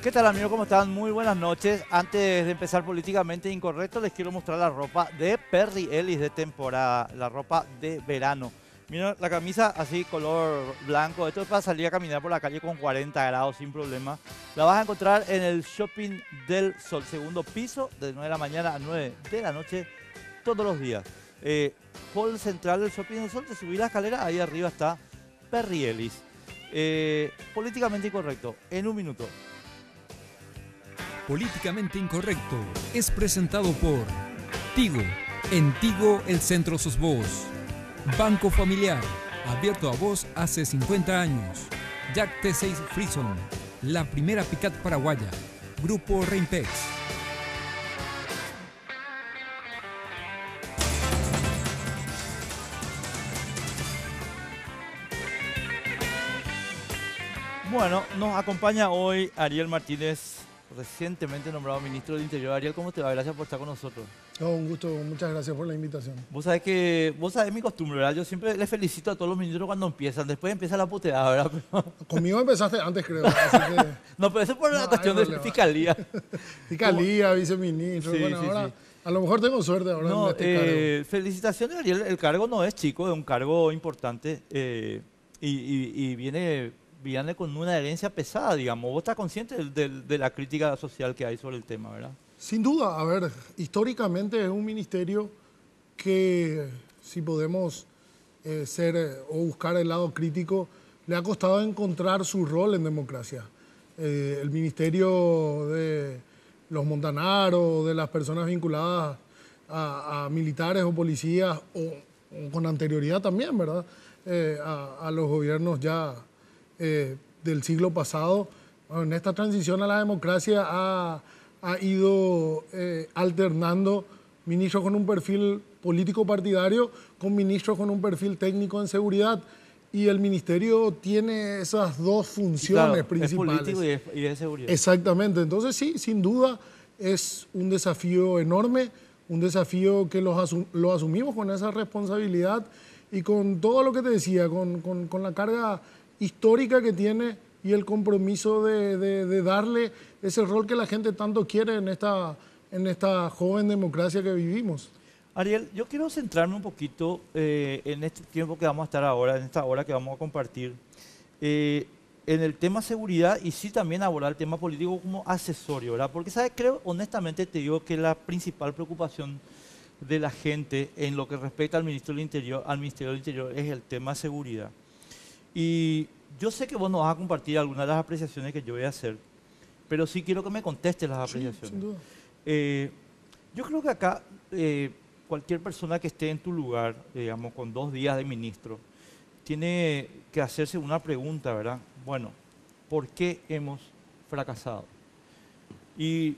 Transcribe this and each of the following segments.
¿Qué tal, amigos? ¿Cómo están? Muy buenas noches. Antes de empezar Políticamente Incorrecto, les quiero mostrar la ropa de Perry Ellis de temporada, la ropa de verano. Miren la camisa así, color blanco. Esto es para salir a caminar por la calle con 40 grados sin problema. La vas a encontrar en el Shopping del Sol, segundo piso, de 9 de la mañana a 9 de la noche, todos los días. Hall central del Shopping del Sol, te subís la escalera, ahí arriba está Perry Ellis. Políticamente Incorrecto, en un minuto. Políticamente Incorrecto es presentado por Tigo. En Tigo el centro sos vos. Banco Familiar, abierto a vos hace 50 años. Jack T6 Frison, la primera pick-up paraguaya. Grupo Reimpex. Bueno, nos acompaña hoy Ariel Martínez, recientemente nombrado ministro del Interior. Ariel, ¿cómo te va? Gracias por estar con nosotros. Un gusto, muchas gracias por la invitación. Vos sabés mi costumbre, ¿verdad? Yo siempre les felicito a todos los ministros cuando empiezan, después empieza la puteada, ¿verdad? Conmigo empezaste antes, creo. Así que... No, pero eso es por una cuestión de fiscalía. Fiscalía, viceministro. Sí, bueno, sí, ahora sí. a lo mejor tengo suerte ahora en este cargo. Felicitaciones, Ariel. El cargo no es chico, es un cargo importante y viene con una herencia pesada, digamos. Vos estás consciente de la crítica social que hay sobre el tema, ¿verdad? Sin duda, a ver, históricamente es un ministerio que, si podemos o buscar el lado crítico, le ha costado encontrar su rol en democracia. El ministerio de los Montanaro, de las personas vinculadas a militares o policías, o con anterioridad también, ¿verdad? A los gobiernos ya del siglo pasado. Bueno, en esta transición a la democracia ha ido alternando ministros con un perfil político partidario con ministros con un perfil técnico en seguridad, y el ministerio tiene esas dos funciones principales. Es político y es seguridad. Exactamente, entonces sí, sin duda es un desafío enorme, un desafío que lo asumimos con esa responsabilidad y con todo lo que te decía, con la carga histórica que tiene y el compromiso de darle ese rol que la gente tanto quiere en esta joven democracia que vivimos. Ariel, yo quiero centrarme un poquito en este tiempo que vamos a estar ahora, en esta hora que vamos a compartir, en el tema seguridad y sí también abordar el tema político como accesorio, ¿verdad? Porque, ¿sabes? Creo, honestamente te digo que la principal preocupación de la gente en lo que respecta al Ministerio del Interior es el tema seguridad. Y yo sé que vos no vas a compartir algunas de las apreciaciones que yo voy a hacer, pero sí quiero que me contestes las apreciaciones. Sin duda. Yo creo que acá cualquier persona que esté en tu lugar, digamos, con 2 días de ministro, tiene que hacerse una pregunta, ¿verdad? Bueno, ¿por qué hemos fracasado? Y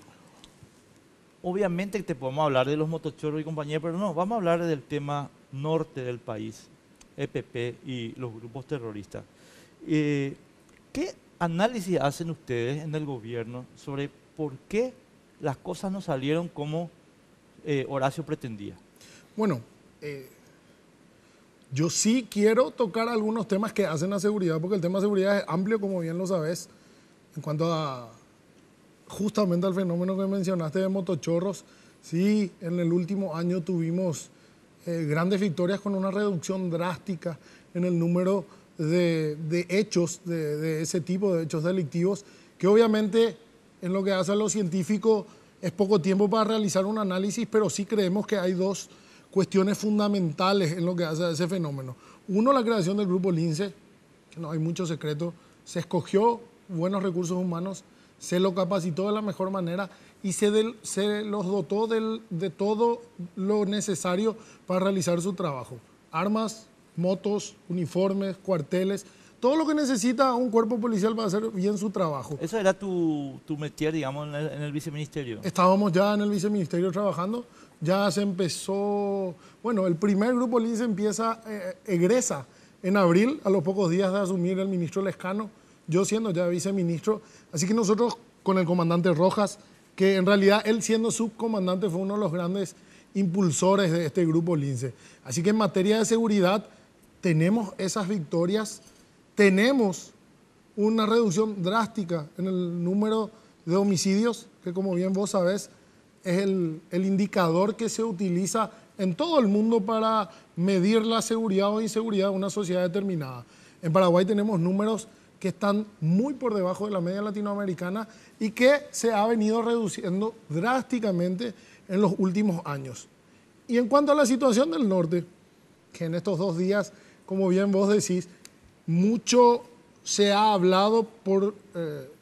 obviamente te podemos hablar de los motochorros y compañía, pero no, vamos a hablar del tema norte del país, EPP y los grupos terroristas. ¿Qué análisis hacen ustedes en el gobierno sobre por qué las cosas no salieron como Horacio pretendía? Bueno, yo sí quiero tocar algunos temas que hacen a seguridad, porque el tema de seguridad es amplio, como bien lo sabes, en cuanto a justamente al fenómeno que mencionaste de motochorros. Sí, en el último año tuvimos grandes victorias con una reducción drástica en el número de hechos, de ese tipo de hechos delictivos, que obviamente en lo que hace a lo científico es poco tiempo para realizar un análisis, pero sí creemos que hay 2 cuestiones fundamentales en lo que hace a ese fenómeno. Uno, la creación del Grupo Lince, que no hay mucho secreto, se escogió buenos recursos humanos, se lo capacitó de la mejor manera y se los dotó de todo lo necesario para realizar su trabajo. Armas, motos, uniformes, cuarteles, todo lo que necesita un cuerpo policial para hacer bien su trabajo. ¿Eso era tu métier, digamos, en el viceministerio? Estábamos ya en el viceministerio trabajando, ya se empezó, bueno, el primer Grupo Lince egresa en abril, a los pocos días de asumir el ministro Lescano, yo siendo ya viceministro, así que nosotros con el comandante Rojas, que en realidad él siendo subcomandante fue uno de los grandes impulsores de este Grupo Lince. Así que en materia de seguridad tenemos esas victorias, tenemos una reducción drástica en el número de homicidios, que como bien vos sabés, es el indicador que se utiliza en todo el mundo para medir la seguridad o inseguridad de una sociedad determinada. En Paraguay tenemos números que están muy por debajo de la media latinoamericana y que se ha venido reduciendo drásticamente en los últimos años. Y en cuanto a la situación del norte, que en estos 2 días, como bien vos decís, mucho se ha hablado por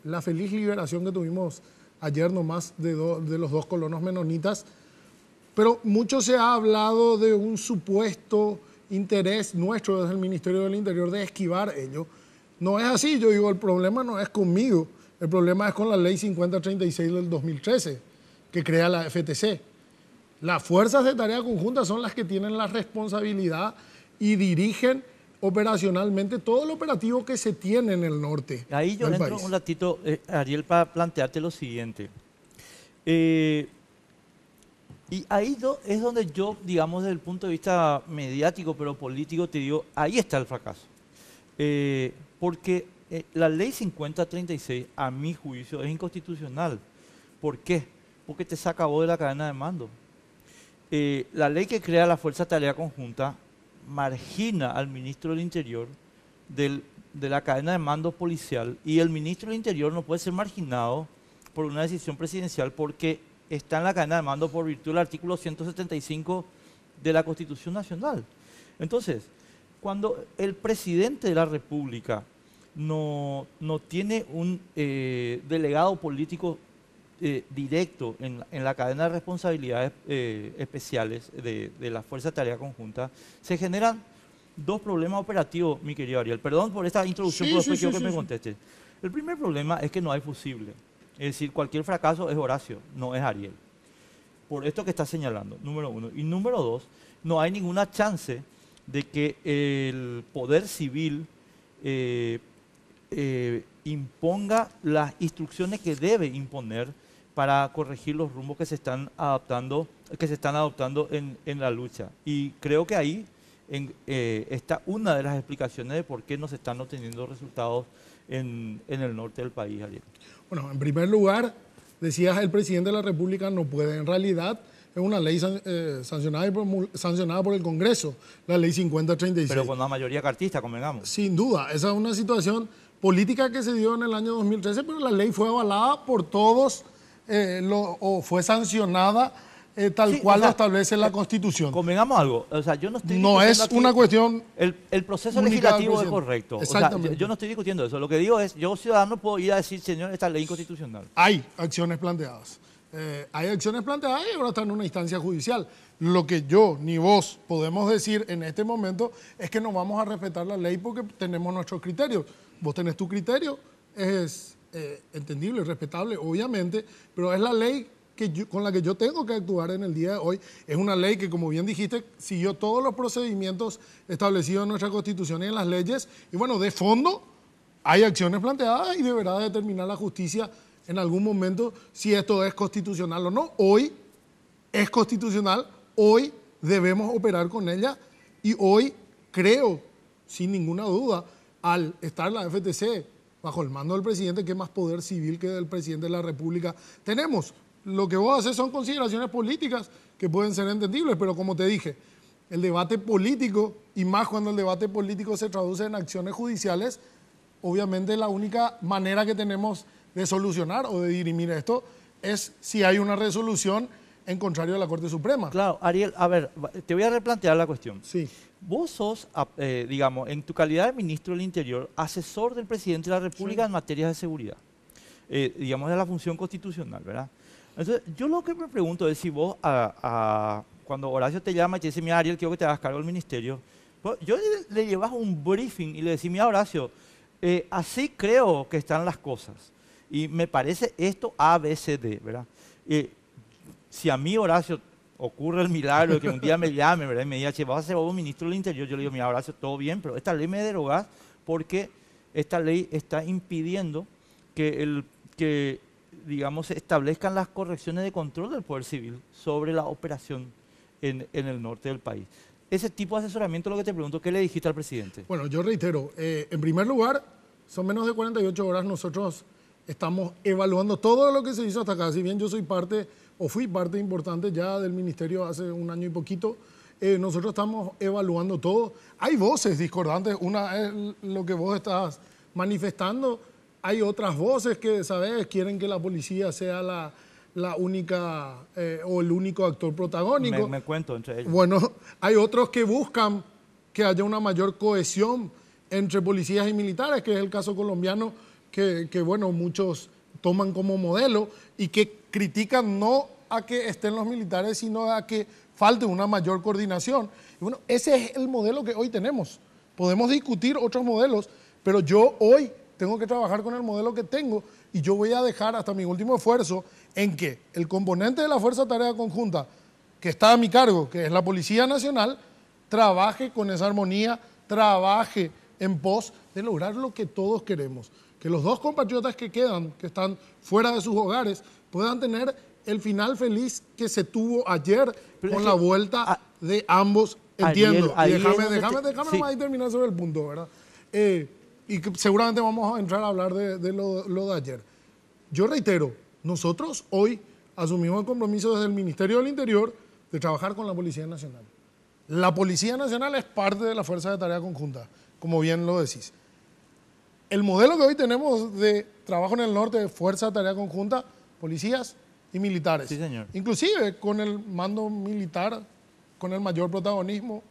la feliz liberación que tuvimos ayer nomás de los 2 colonos menonitas, pero mucho se ha hablado de un supuesto interés nuestro desde el Ministerio del Interior de esquivar ello. No es así, yo digo, el problema no es conmigo, el problema es con la ley 5036 del 2013, que crea la FTC. Las fuerzas de tarea conjunta son las que tienen la responsabilidad y dirigen operacionalmente todo el operativo que se tiene en el norte. Ahí yo entro un ratito, Ariel, para plantearte lo siguiente. Y ahí es donde yo, digamos, desde el punto de vista mediático, pero político, te digo, ahí está el fracaso. Porque la ley 5036, a mi juicio, es inconstitucional. ¿Por qué? Porque te saca vos de la cadena de mando. La ley que crea la Fuerza de Tarea Conjunta margina al ministro del Interior de la cadena de mando policial, y el ministro del Interior no puede ser marginado por una decisión presidencial porque está en la cadena de mando por virtud del artículo 175 de la Constitución Nacional. Entonces, cuando el presidente de la República no tiene un delegado político directo en la cadena de responsabilidades especiales de la Fuerza de Tarea Conjunta, se generan 2 problemas operativos, mi querido Ariel. Perdón por esta introducción, pero después quiero que me contestes. El primer problema es que no hay fusible. Es decir, cualquier fracaso es Horacio, no es Ariel. Por esto que está señalando, número 1. Y número 2, no hay ninguna chance de que el poder civil imponga las instrucciones que debe imponer para corregir los rumbos que se están adoptando en la lucha. Y creo que ahí está una de las explicaciones de por qué no se están obteniendo resultados en el norte del país, Ariel. Bueno, en primer lugar, decías, el presidente de la República no puede. En realidad, es una ley sancionada por el Congreso, la ley 5036. Pero con una mayoría cartista, convengamos. Sin duda, esa es una situación política que se dio en el año 2013, pero la ley fue avalada por todos, o fue sancionada tal cual lo establece la Constitución. Convengamos algo, o sea, yo no estoy no es aquí, una cuestión. El proceso legislativo es correcto. Exactamente. O sea, yo no estoy discutiendo eso. Lo que digo es, yo ciudadano puedo ir a decir, señor, esta ley inconstitucional. Hay acciones planteadas. Hay acciones planteadas y ahora están en una instancia judicial. Lo que yo ni vos podemos decir en este momento es que no vamos a respetar la ley porque tenemos nuestros criterios. Vos tenés tu criterio, es entendible, respetable, obviamente, pero es la ley con la que yo tengo que actuar en el día de hoy. Es una ley que, como bien dijiste, siguió todos los procedimientos establecidos en nuestra Constitución y en las leyes. Y bueno, de fondo hay acciones planteadas y deberá determinar la justicia en algún momento si esto es constitucional o no. Hoy es constitucional, hoy debemos operar con ella y hoy creo, sin ninguna duda, al estar la FTC bajo el mando del presidente, que más poder civil que del presidente de la República tenemos. Lo que vos haces son consideraciones políticas que pueden ser entendibles, pero como te dije, el debate político, y más cuando el debate político se traduce en acciones judiciales, obviamente la única manera que tenemos de solucionar o de dirimir esto es si hay una resolución en contrario a la Corte Suprema. Claro, Ariel, a ver, te voy a replantear la cuestión. Sí. Vos sos, digamos, en tu calidad de ministro del Interior, asesor del presidente de la República en materias de seguridad, digamos, de la función constitucional, ¿verdad? Entonces, yo lo que me pregunto es si vos, cuando Horacio te llama y te dice, mira, Ariel, quiero que te hagas cargo del ministerio, pues, yo le llevas un briefing y le decís, mira, Horacio, así creo que están las cosas. Y me parece esto A, B, C, D, ¿verdad? Si a mí, Horacio, ocurre el milagro de que un día me llame, ¿verdad? Y me diga, che, vas a ser vos ministro del Interior, yo le digo, mira, Horacio, todo bien, pero esta ley me derogás porque esta ley está impidiendo que digamos, se establezcan las correcciones de control del Poder Civil sobre la operación en el norte del país. Ese tipo de asesoramiento, lo que te pregunto, ¿qué le dijiste al presidente? Bueno, yo reitero, en primer lugar, son menos de 48 horas, nosotros estamos evaluando todo lo que se hizo hasta acá. Si bien yo soy parte o fui parte importante ya del ministerio hace un año y poquito, nosotros estamos evaluando todo. Hay voces discordantes, una es lo que vos estás manifestando, hay otras voces que, ¿sabes?, quieren que la policía sea la única o el único actor protagónico. Me cuento entre ellos. Bueno, hay otros que buscan que haya una mayor cohesión entre policías y militares, que es el caso colombiano, que bueno, muchos toman como modelo y que critican no a que estén los militares, sino a que falte una mayor coordinación. Y bueno, ese es el modelo que hoy tenemos. Podemos discutir otros modelos, pero yo hoy tengo que trabajar con el modelo que tengo y yo voy a dejar hasta mi último esfuerzo en que el componente de la Fuerza de Tarea Conjunta, que está a mi cargo, que es la Policía Nacional, trabaje con esa armonía, trabaje en pos de lograr lo que todos queremos. Que los dos compatriotas que quedan, que están fuera de sus hogares, puedan tener el final feliz que se tuvo ayer con la vuelta de ambos. Entiendo. Ariel, Déjame sí. nomás terminar sobre el punto, ¿verdad? Y que seguramente vamos a entrar a hablar de lo de ayer. Yo reitero, nosotros hoy asumimos el compromiso desde el Ministerio del Interior de trabajar con la Policía Nacional. La Policía Nacional es parte de la Fuerza de Tarea Conjunta, como bien lo decís. El modelo que hoy tenemos de trabajo en el norte de Fuerza de Tarea Conjunta, policías y militares. Sí, señor. Inclusive con el mando militar, con el mayor protagonismo,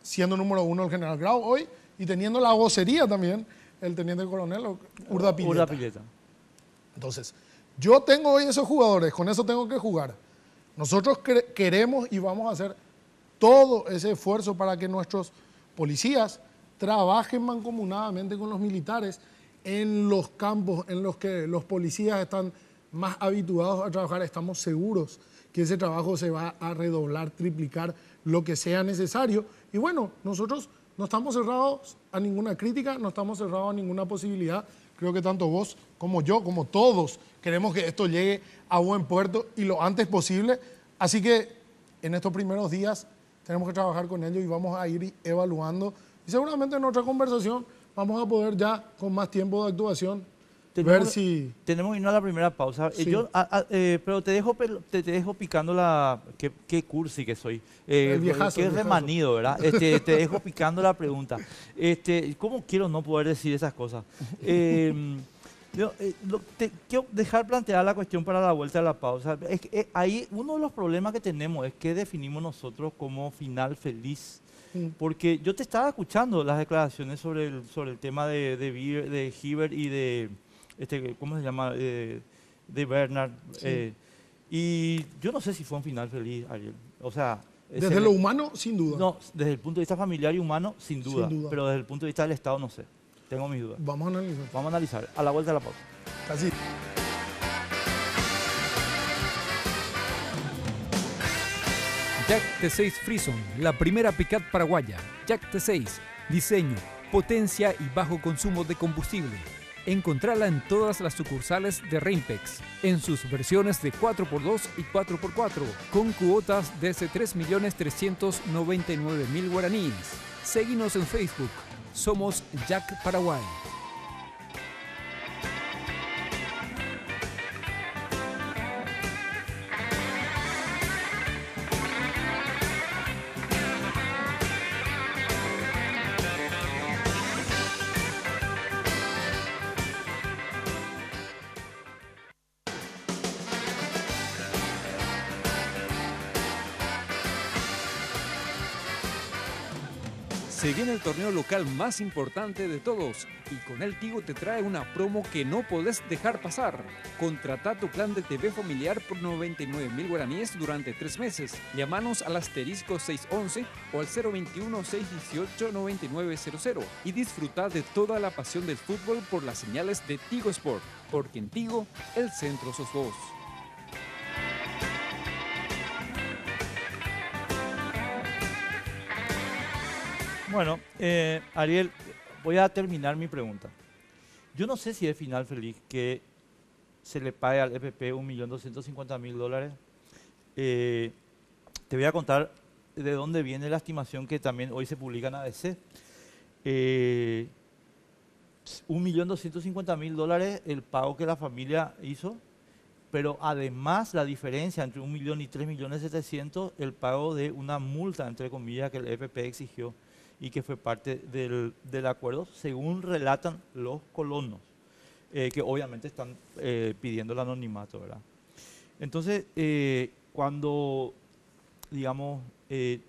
siendo número uno el general Grau hoy y teniendo la vocería también el teniente coronel Urdapilleta. Urdapilleta. Entonces, yo tengo hoy esos jugadores, con eso tengo que jugar. Nosotros queremos y vamos a hacer todo ese esfuerzo para que nuestros policías trabajen mancomunadamente con los militares en los campos en los que los policías están más habituados a trabajar. Estamos seguros que ese trabajo se va a redoblar, triplicar, lo que sea necesario. Y bueno, nosotros no estamos cerrados a ninguna crítica, no estamos cerrados a ninguna posibilidad. Creo que tanto vos como yo, como todos, queremos que esto llegue a buen puerto y lo antes posible. Así que en estos primeros días tenemos que trabajar con ellos y vamos a ir evaluando. Y seguramente en otra conversación vamos a poder ya, con más tiempo de actuación, ver si... Tenemos que irnos a la primera pausa. Sí. Pero te dejo picando la... Qué cursi que soy. El viejazo, Qué el viejazo. remanido, ¿verdad? Te dejo picando la pregunta. ¿Cómo quiero no poder decir esas cosas? Te quiero dejar planteada la cuestión para la vuelta de la pausa. Ahí uno de los problemas que tenemos es qué definimos nosotros como final feliz. Porque yo te estaba escuchando las declaraciones sobre el tema de Hibbert y de, ¿cómo se llama? De Bernard. Sí. Y yo no sé si fue un final feliz, Ariel. O sea... Desde lo humano, sin duda. No, desde el punto de vista familiar y humano, sin duda. Sin duda. Pero desde el punto de vista del Estado, no sé. Tengo mis dudas. Vamos a analizar. Vamos a analizar. A la vuelta de la pausa. Casi. Jack T6 Frison, la primera pickup paraguaya. Jack T6, diseño, potencia y bajo consumo de combustible. Encontrala en todas las sucursales de Rainpex, en sus versiones de 4x2 y 4x4, con cuotas desde 3.399.000 guaraníes. Seguinos en Facebook, somos Jack Paraguay. Se viene el torneo local más importante de todos y con él Tigo te trae una promo que no podés dejar pasar. Contrata tu plan de TV familiar por 99.000 guaraníes durante 3 meses. Llámanos al asterisco 611 o al 021-618-9900 y disfruta de toda la pasión del fútbol por las señales de Tigo Sport, porque en Tigo el centro sos vos. Bueno, Ariel, voy a terminar mi pregunta. Yo no sé si es final feliz que se le pague al EPP $1.250.000. Te voy a contar de dónde viene la estimación que también hoy se publica en ABC. $1.250.000 el pago que la familia hizo, pero además la diferencia entre 1 millón y 3.700.000, el pago de una multa, entre comillas, que el EPP exigió y que fue parte del acuerdo, según relatan los colonos, que obviamente están pidiendo el anonimato, ¿verdad? Entonces, cuando, digamos,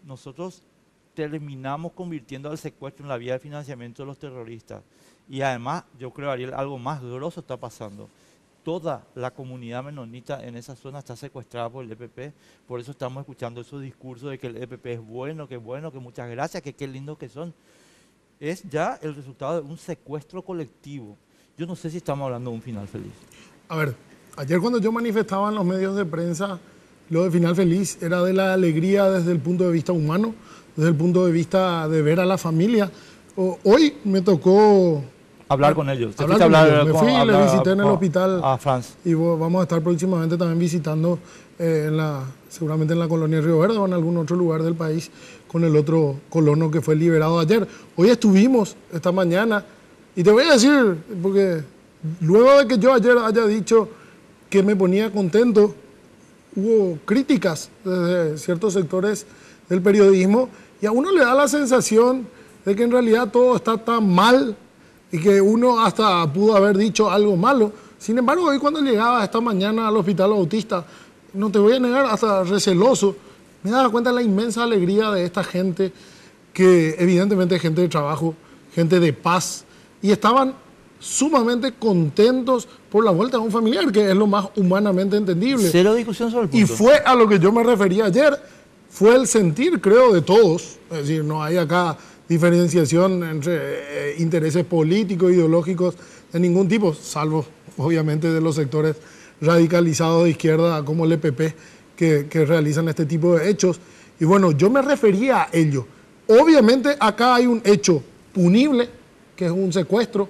nosotros terminamos convirtiendo al secuestro en la vía de financiamiento de los terroristas, y además, yo creo, Ariel, algo más grosso está pasando. Toda la comunidad menonita en esa zona está secuestrada por el EPP, por eso estamos escuchando esos discursos de que el EPP es bueno, que muchas gracias, que qué lindos que son. Es ya el resultado de un secuestro colectivo. Yo no sé si estamos hablando de un final feliz. A ver, ayer cuando yo manifestaba en los medios de prensa, lo de final feliz era de la alegría desde el punto de vista humano, desde el punto de vista de ver a la familia. Hoy me tocó hablar con ellos. Me fui y le visité en el hospital a Franz. Y vamos a estar próximamente también visitando seguramente en la colonia Río Verde o en algún otro lugar del país con el otro colono que fue liberado ayer. Hoy estuvimos esta mañana y te voy a decir, porque luego de que yo ayer haya dicho que me ponía contento, hubo críticas desde ciertos sectores del periodismo y a uno le da la sensación de que en realidad todo está tan mal y que uno hasta pudo haber dicho algo malo. Sin embargo, hoy cuando llegaba esta mañana al Hospital Bautista, no te voy a negar, hasta receloso, me daba cuenta de la inmensa alegría de esta gente, que evidentemente es gente de trabajo, gente de paz, y estaban sumamente contentos por la vuelta a un familiar, que es lo más humanamente entendible. Cero discusión sobre el punto. Y fue a lo que yo me refería ayer, fue el sentir, creo, de todos, es decir, no hay acá diferenciación entre intereses políticos, ideológicos de ningún tipo, salvo obviamente de los sectores radicalizados de izquierda como el EPP que realizan este tipo de hechos. Y bueno, yo me refería a ello. Obviamente acá hay un hecho punible, que es un secuestro,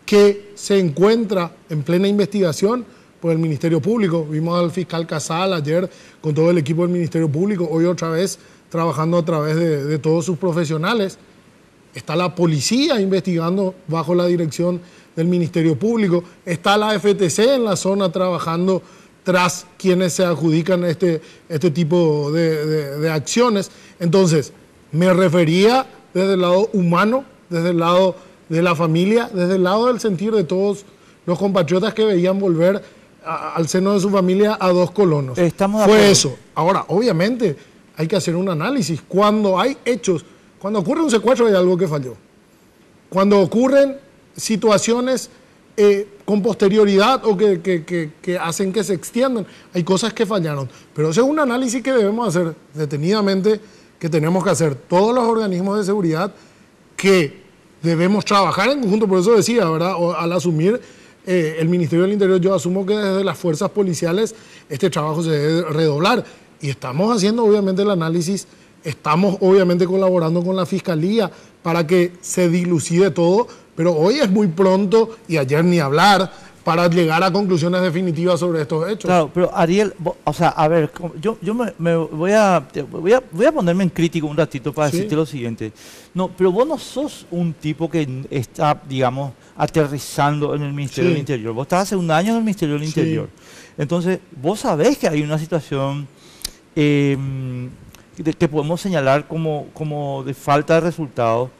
que se encuentra en plena investigación por el Ministerio Público. Vimos al fiscal Casal ayer con todo el equipo del Ministerio Público, hoy otra vez trabajando a través de todos sus profesionales. Está la policía investigando bajo la dirección del Ministerio Público. Está la FTC en la zona trabajando tras quienes se adjudican este tipo de acciones. Entonces, me refería desde el lado humano, desde el lado de la familia, desde el lado del sentir de todos los compatriotas que veían volver al seno de su familia a dos colonos. Fue eso. Ahora, obviamente, hay que hacer un análisis. Cuando hay hechos, cuando ocurre un secuestro hay algo que falló. Cuando ocurren situaciones con posterioridad o que hacen que se extiendan, hay cosas que fallaron. Pero ese es un análisis que debemos hacer detenidamente, que tenemos que hacer todos los organismos de seguridad, que debemos trabajar en conjunto. Por eso decía, ¿verdad? Al asumir el Ministerio del Interior, yo asumo que desde las fuerzas policiales este trabajo se debe redoblar. Y estamos haciendo obviamente el análisis, estamos obviamente colaborando con la Fiscalía para que se dilucide todo, pero hoy es muy pronto y ayer ni hablar para llegar a conclusiones definitivas sobre estos hechos. Claro, pero Ariel, o sea, a ver, yo me voy a ponerme en crítico un ratito para decirte lo siguiente. No, pero vos no sos un tipo que está, digamos, aterrizando en el Ministerio del Interior. Vos estás hace un año en el Ministerio del Interior. Entonces, vos sabés que hay una situación que podemos señalar como de falta de resultados.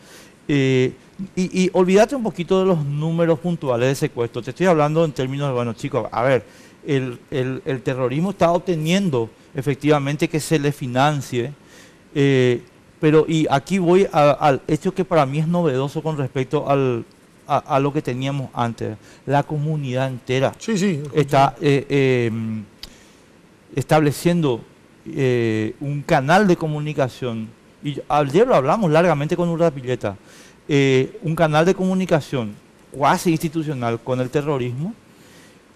Y olvídate un poquito de los números puntuales de secuestro. Te estoy hablando en términos de, bueno, chicos, a ver, el terrorismo está obteniendo efectivamente que se le financie, pero y aquí voy al hecho que para mí es novedoso con respecto a lo que teníamos antes. La comunidad entera está estableciendo un canal de comunicación. Y ayer lo hablamos largamente con Urdapilleta. Un canal de comunicación cuasi institucional con el terrorismo,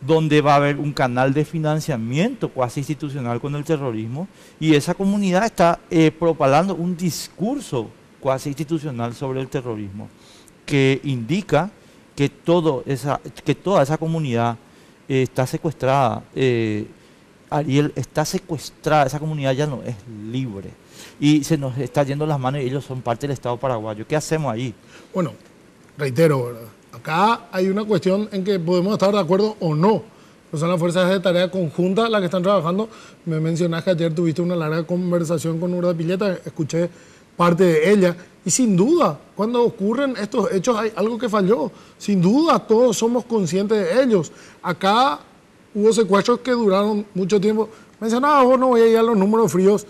donde va a haber un canal de financiamiento cuasi institucional con el terrorismo, y esa comunidad está propalando un discurso cuasi institucional sobre el terrorismo, que indica que toda esa comunidad está secuestrada. Ariel, está secuestrada, esa comunidad ya no es libre. Y se nos está yendo las manos y ellos son parte del Estado paraguayo. ¿Qué hacemos ahí? Bueno, reitero, ¿verdad? Acá hay una cuestión en que podemos estar de acuerdo o no. No son las fuerzas de tarea conjunta las que están trabajando. Me mencionaste que ayer tuviste una larga conversación con Urda Pileta, escuché parte de ella. Y sin duda, cuando ocurren estos hechos hay algo que falló. Sin duda, todos somos conscientes de ellos. Acá hubo secuestros que duraron mucho tiempo. Mencionaba vos, no voy a ir a los números fríos.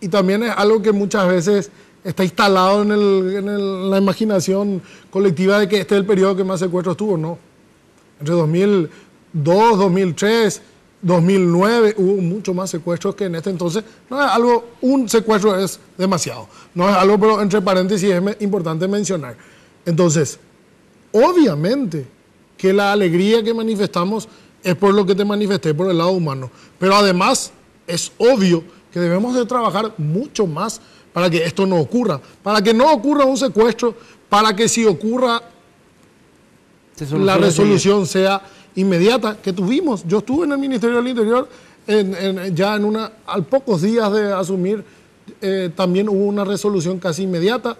Y también es algo que muchas veces está instalado en la imaginación colectiva de que este es el periodo que más secuestros tuvo. No. Entre 2002, 2003, 2009 hubo mucho más secuestros que en este entonces. No es algo, un secuestro es demasiado. No es algo, pero entre paréntesis es importante mencionar. Entonces, obviamente que la alegría que manifestamos es por lo que te manifesté, por el lado humano. Pero además es obvio que debemos de trabajar mucho más para que esto no ocurra. Para que no ocurra un secuestro, para que si ocurra la resolución sea inmediata, que tuvimos. Yo estuve en el Ministerio del Interior al pocos días de asumir, también hubo una resolución casi inmediata.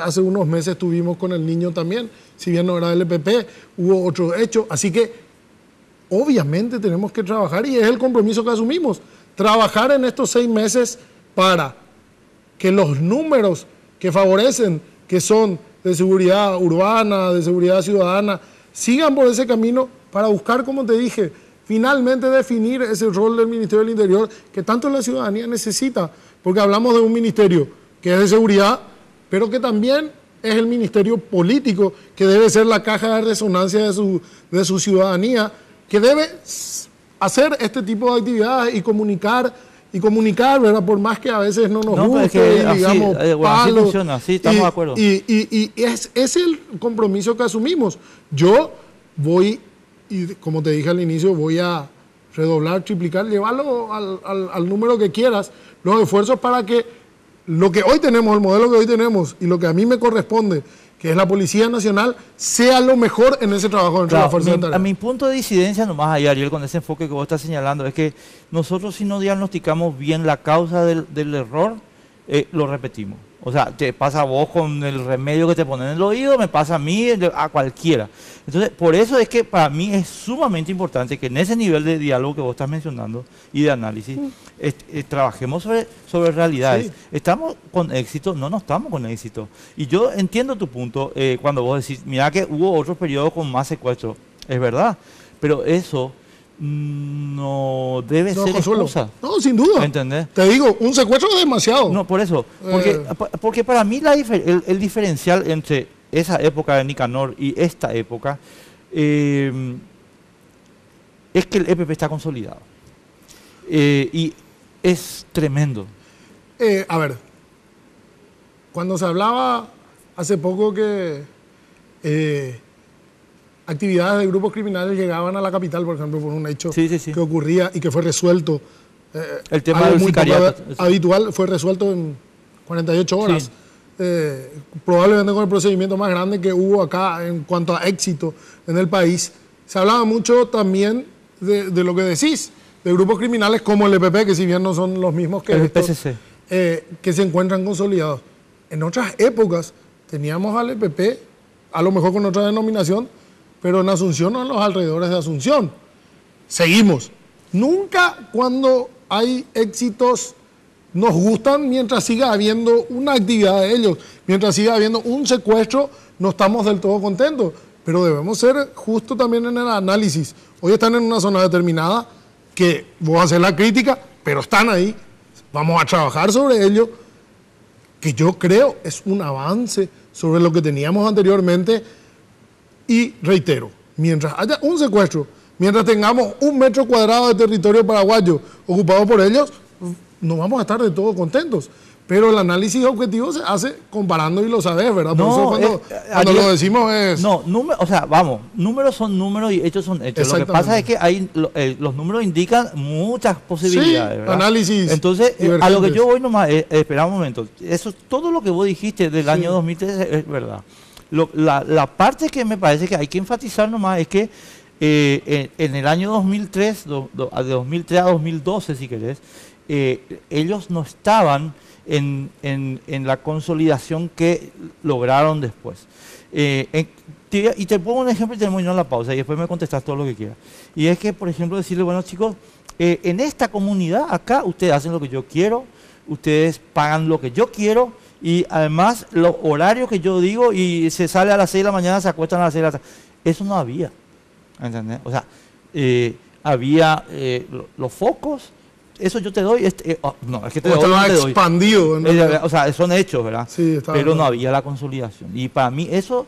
Hace unos meses estuvimos con el niño también, si bien no era del EPP, hubo otro hecho. Así que obviamente tenemos que trabajar y es el compromiso que asumimos. Trabajar en estos 6 meses para que los números que favorecen, que son de seguridad urbana, de seguridad ciudadana, sigan por ese camino para buscar, como te dije, finalmente definir ese rol del Ministerio del Interior que tanto la ciudadanía necesita, porque hablamos de un ministerio que es de seguridad, pero que también es el ministerio político, que debe ser la caja de resonancia de su ciudadanía, que debe hacer este tipo de actividades y comunicar, ¿verdad? Por más que a veces no nos guste, es que digamos, así funciona, sí, estamos de acuerdo. Y es el compromiso que asumimos. Yo voy, y como te dije al inicio, voy a redoblar, triplicar, llevarlo al número que quieras, los esfuerzos para que lo que hoy tenemos, el modelo que hoy tenemos y lo que a mí me corresponde, que es la Policía Nacional, sea lo mejor en ese trabajo dentro de la Fuerza de Tarea. A mi punto de disidencia nomás ahí, Ariel, con ese enfoque que vos estás señalando, es que nosotros si no diagnosticamos bien la causa del error, lo repetimos. O sea, te pasa a vos con el remedio que te ponen en el oído, me pasa a mí, a cualquiera. Entonces, por eso es que para mí es sumamente importante que en ese nivel de diálogo que vos estás mencionando y de análisis, trabajemos sobre realidades. Sí. ¿Estamos con éxito? No estamos con éxito. Y yo entiendo tu punto cuando vos decís, mira que hubo otros periodos con más secuestros. Es verdad, pero eso no debe ser excusa. No, sin duda. ¿Entendés? Te digo, un secuestro es demasiado. No, por eso. Porque para mí el diferencial entre esa época de Nicanor y esta época es que el EPP está consolidado. Y es tremendo. A ver, cuando se hablaba hace poco que actividades de grupos criminales llegaban a la capital, por ejemplo, por un hecho que ocurría y que fue resuelto. El tema del sicariato habitual fue resuelto en 48 horas. Sí. Probablemente con el procedimiento más grande que hubo acá en cuanto a éxito en el país. Se hablaba mucho también de lo que decís, de grupos criminales como el EPP, que si bien no son los mismos que el PCC, que se encuentran consolidados. En otras épocas teníamos al EPP, a lo mejor con otra denominación, pero en Asunción o en los alrededores de Asunción. Seguimos. Nunca cuando hay éxitos nos gustan mientras siga habiendo una actividad de ellos, mientras siga habiendo un secuestro, no estamos del todo contentos. Pero debemos ser justos también en el análisis. Hoy están en una zona determinada que vos haces la crítica, pero están ahí. Vamos a trabajar sobre ello, que yo creo es un avance sobre lo que teníamos anteriormente. Y reitero, mientras haya un secuestro, mientras tengamos 1 metro cuadrado de territorio paraguayo ocupado por ellos, no vamos a estar de todo contentos. Pero el análisis objetivo se hace comparando y lo sabes, ¿verdad? Por eso cuando lo decimos es... No, o sea, vamos, números son números y hechos son hechos. Lo que pasa es que los números indican muchas posibilidades, sí, ¿verdad? Análisis. Entonces, a lo que yo voy nomás, espera un momento, eso, todo lo que vos dijiste del año 2013 es verdad. La parte que me parece que hay que enfatizar nomás es que en el año 2003, de 2003 a 2012, si querés, ellos no estaban en la consolidación que lograron después. Y te pongo un ejemplo y termino la pausa y después me contestas todo lo que quieras. Y es que, por ejemplo, decirle, bueno, chicos, en esta comunidad acá ustedes hacen lo que yo quiero, ustedes pagan lo que yo quiero y además los horarios que yo digo y se sale a las 6 de la mañana, se acuestan a las 6 de la tarde. Eso no había, ¿entendés? O sea, había los focos, eso yo te doy, no, es que te doy, estaba no te doy. expandido. O sea, son hechos, ¿verdad? Sí, pero no había la consolidación. Y para mí eso...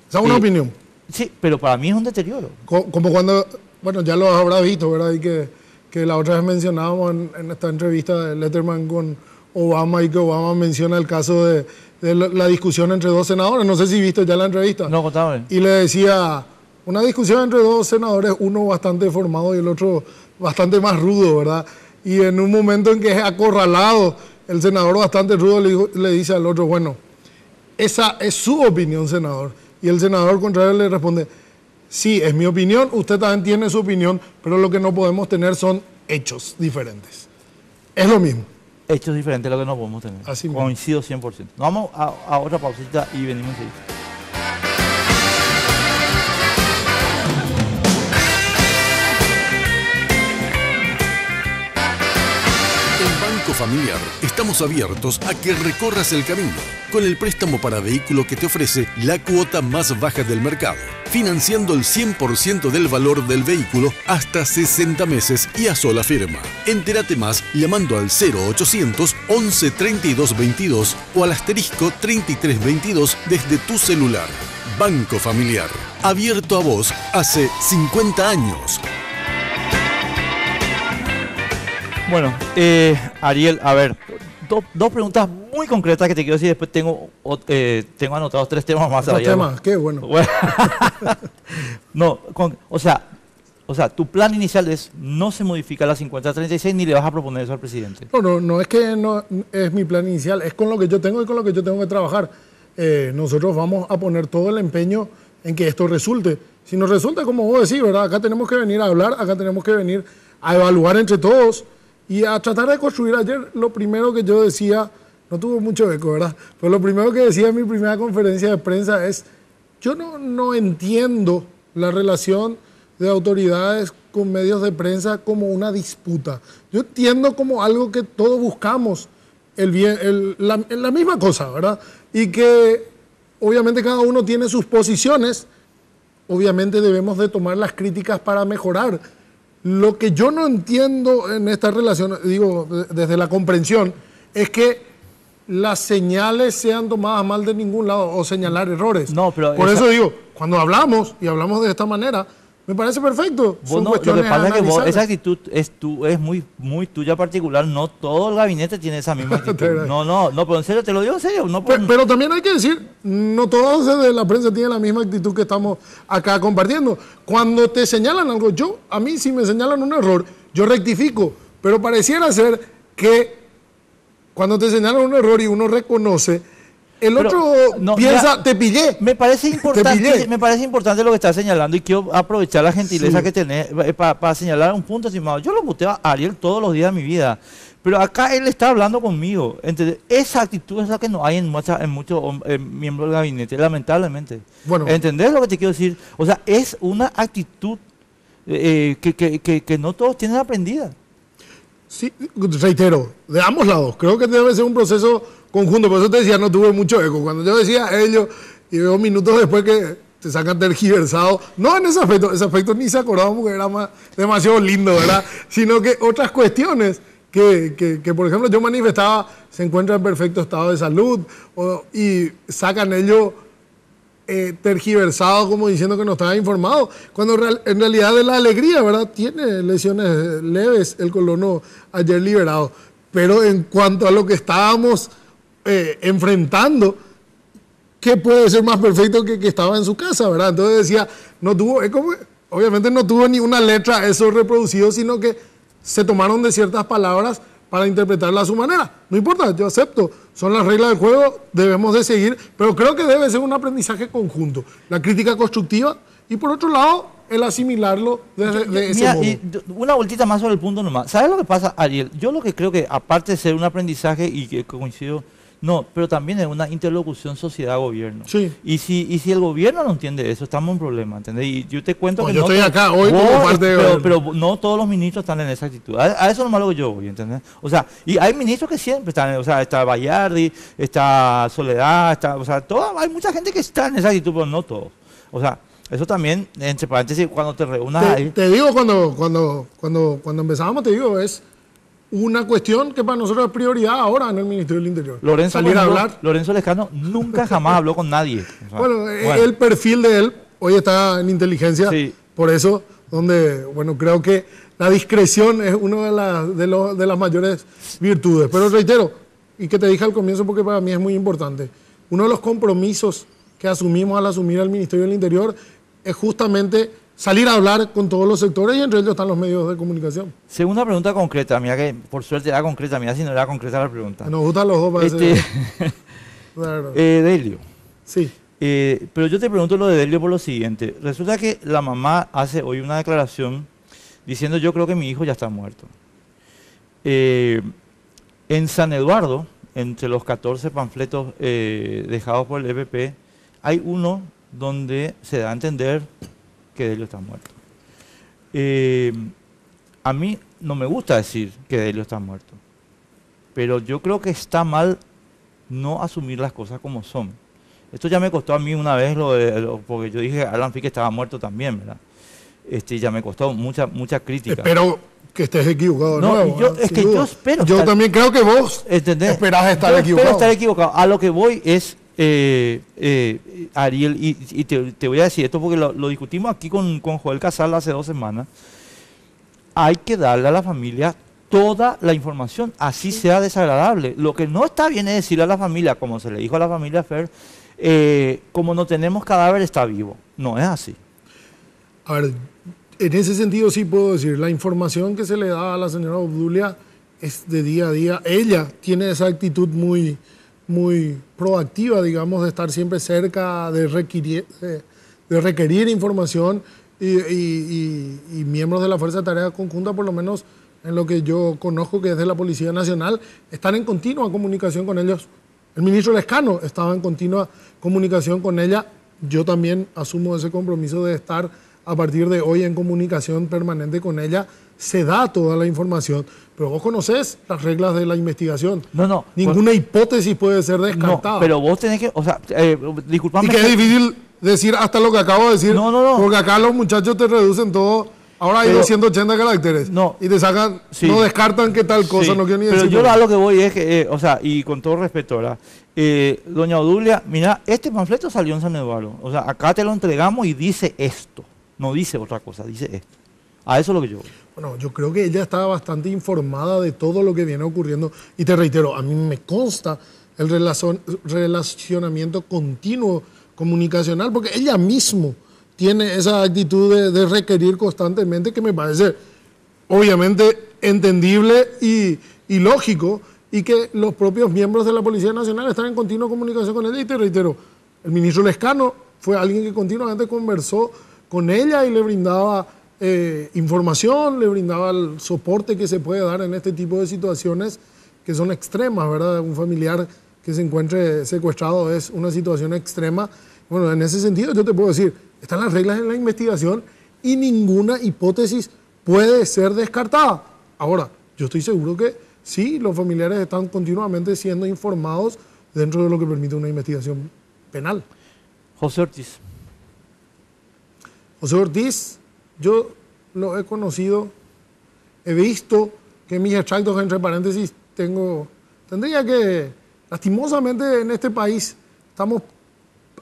Esa es una opinión. Sí, pero para mí es un deterioro. Como cuando, bueno, ya lo habrás visto, ¿verdad? Y que la otra vez mencionábamos en esta entrevista de Letterman con Obama y que Obama menciona el caso de la discusión entre dos senadores. No sé si viste ya la entrevista. No, contame. Y le decía, una discusión entre dos senadores, uno bastante formado y el otro bastante más rudo, ¿verdad? Y en un momento en que es acorralado, el senador bastante rudo le dice al otro, bueno, esa es su opinión, senador. Y el senador contrario le responde, sí, es mi opinión, usted también tiene su opinión, pero lo que no podemos tener son hechos diferentes. Es lo mismo. Hechos diferentes es lo que no podemos tener. Así mismo. Coincido 100%. Nos vamos a otra pausita y venimos enseguida. Familiar, estamos abiertos a que recorras el camino con el préstamo para vehículo que te ofrece la cuota más baja del mercado, financiando el 100% del valor del vehículo hasta 60 meses y a sola firma. Entérate más llamando al 0800 11 32 22 o al asterisco 33 22 desde tu celular. Banco Familiar, abierto a vos hace 50 años. Bueno, Ariel, a ver, dos preguntas muy concretas que te quiero decir. Después tengo anotados 3 temas más. ¿3 temas? Qué bueno. No, o sea, tu plan inicial es no se modifica la 5036 ni le vas a proponer eso al presidente. No es que no es mi plan inicial, es con lo que yo tengo y con lo que yo tengo que trabajar. Nosotros vamos a poner todo el empeño en que esto resulte. Si nos resulta, como vos decís, ¿verdad? Acá tenemos que venir a hablar, acá tenemos que venir a evaluar entre todos y a tratar de construir. Ayer lo primero que yo decía, no tuvo mucho eco, ¿verdad? Pero lo primero que decía en mi primera conferencia de prensa es, yo no entiendo la relación de autoridades con medios de prensa como una disputa. Yo entiendo como algo que todos buscamos, la misma cosa, ¿verdad? Y que obviamente cada uno tiene sus posiciones, obviamente debemos de tomar las críticas para mejorar. Lo que yo no entiendo en esta relación, digo, desde la comprensión, es que las señales sean tomadas mal de ningún lado o señalar errores. No, pero por eso digo, cuando hablamos y hablamos de esta manera, me parece perfecto. Son cuestiones lo que pasa es que esa actitud es muy tuya particular. No todo el gabinete tiene esa misma actitud. No, pero en serio, te lo digo en serio. No pero también hay que decir, no todos de la prensa tienen la misma actitud que estamos acá compartiendo. Cuando te señalan algo, a mí si me señalan un error, yo rectifico. Pero pareciera ser que cuando te señalan un error y uno reconoce, el otro piensa, te pillé. Me parece importante lo que estás señalando y quiero aprovechar la gentileza que tenés para señalar un punto, estimado. Yo lo muteo a Ariel todos los días de mi vida, pero acá él está hablando conmigo. ¿Entendés? Esa actitud es la que no hay en muchos miembros del gabinete, lamentablemente. Bueno. ¿Entendés lo que te quiero decir? O sea, es una actitud que no todos tienen aprendida. Sí, reitero, de ambos lados. Creo que debe ser un proceso conjunto. Por eso te decía, no tuve mucho eco. Cuando yo decía ellos, y veo minutos después que te sacan tergiversado, no en ese aspecto ni se acordaban porque era demasiado lindo, ¿verdad? Sino que otras cuestiones que, por ejemplo, yo manifestaba, se encuentra en perfecto estado de salud, y sacan ellos tergiversado como diciendo que no estaba informado, cuando en realidad de la alegría, ¿verdad? Tiene lesiones leves el colono ayer liberado. Pero en cuanto a lo que estábamos enfrentando, ¿qué puede ser más perfecto que estaba en su casa, ¿verdad? Entonces decía, obviamente no tuvo ni una letra eso reproducido, sino que se tomaron de ciertas palabras para interpretarla a su manera. No importa, yo acepto, son las reglas del juego, debemos de seguir, pero creo que debe ser un aprendizaje conjunto. La crítica constructiva y por otro lado, el asimilarlo de ese modo. Y una vueltita más sobre el punto nomás. ¿Sabes lo que pasa, Ariel? Yo lo que creo que, aparte de ser un aprendizaje y que coincido No, pero también es una interlocución sociedad-gobierno. Sí. Y si el gobierno no entiende eso, estamos en problema, ¿entendés? Y yo te cuento Pues que yo estoy acá hoy vos, como parte de... pero no todos los ministros están en esa actitud. A eso nomás lo que yo voy, ¿entendés? O sea, y hay ministros que siempre están, o sea, está Bayardi, está Soledad, o sea, hay mucha gente que está en esa actitud, pero no todos. O sea, eso también, entre paréntesis, cuando te reúnas ahí... Te digo, cuando empezábamos, te digo, es una cuestión que para nosotros es prioridad ahora en el Ministerio del Interior. Salir a hablar. Lorenzo Lescano nunca jamás habló con nadie. O sea, bueno, el perfil de él hoy está en inteligencia, Sí. por eso, donde, bueno, creo que la discreción es una de las mayores virtudes. Pero reitero, y que te dije al comienzo porque para mí es muy importante, uno de los compromisos que asumimos al asumir el Ministerio del Interior es justamente salir a hablar con todos los sectores y entre ellos están los medios de comunicación. Segunda pregunta concreta, mira que por suerte era concreta, mira si no era concreta la pregunta. Nos gustan los dos para Claro. Delio. Sí. Pero yo te pregunto lo de Delio por lo siguiente. Resulta que la mamá hace hoy una declaración diciendo yo creo que mi hijo ya está muerto. En San Eduardo, entre los 14 panfletos dejados por el EPP, hay uno donde se da a entender que Delio está muerto. A mí no me gusta decir que Delio está muerto, pero yo creo que está mal no asumir las cosas como son. Esto ya me costó a mí una vez, porque yo dije que Alan Fique estaba muerto también, ¿verdad? Ya me costó mucha crítica. Espero que estés equivocado de No, nuevo. es que yo espero Yo también creo que vos ¿entendés? esperás estar Yo equivocado. espero estar equivocado. A lo que voy es, Ariel, y te voy a decir esto porque lo discutimos aquí con Joel Casal hace 2 semanas. Hay que darle a la familia toda la información, así sea desagradable. Lo que no está bien es decirle a la familia, como se le dijo a la familia Fer, como no tenemos cadáver, está vivo. No es así. A ver, en ese sentido sí puedo decir, la información que se le da a la señora Obdulia es de día a día. Ella tiene esa actitud muy proactiva, digamos, de estar siempre cerca, de requerir información y miembros de la Fuerza de Tarea Conjunta, por lo menos en lo que yo conozco que es de la Policía Nacional, están en continua comunicación con ellos. El ministro Lescano estaba en continua comunicación con ella. Yo también asumo ese compromiso de estar a partir de hoy en comunicación permanente con ella. Se da toda la información, pero vos conocés las reglas de la investigación. No. Ninguna hipótesis puede ser descartada. No, pero vos tenés que, o sea, disculpame. Y que es difícil decir hasta lo que acabo de decir, No. porque acá los muchachos te reducen todo. Ahora hay 280 caracteres y te sacan, Sí. no descartan que tal cosa, Sí, no quiero ni pero decir. yo a lo que voy es que, o sea, y con todo respeto, ¿verdad? Doña Odulia, mira, este panfleto salió en San Eduardo. O sea, acá te lo entregamos y dice esto. No dice otra cosa, dice esto. A eso es lo que yo voy. Bueno, yo creo que ella estaba bastante informada de todo lo que viene ocurriendo. Y te reitero, a mí me consta el relacionamiento continuo comunicacional, porque ella mismo tiene esa actitud de requerir constantemente, que me parece obviamente entendible y lógico, y que los propios miembros de la Policía Nacional están en continua comunicación con ella. Y te reitero, el ministro Lescano fue alguien que continuamente conversó con ella y le brindaba información, le brindaba el soporte que se puede dar en este tipo de situaciones que son extremas, ¿verdad? Un familiar que se encuentre secuestrado es una situación extrema. Bueno, en ese sentido yo te puedo decir, están las reglas en la investigación y ninguna hipótesis puede ser descartada. Ahora, yo estoy seguro que sí, los familiares están continuamente siendo informados dentro de lo que permite una investigación penal. José Ortiz. José Ortiz, yo lo he conocido, he visto que en mis extractos, entre paréntesis, tendría que, lastimosamente en este país, estamos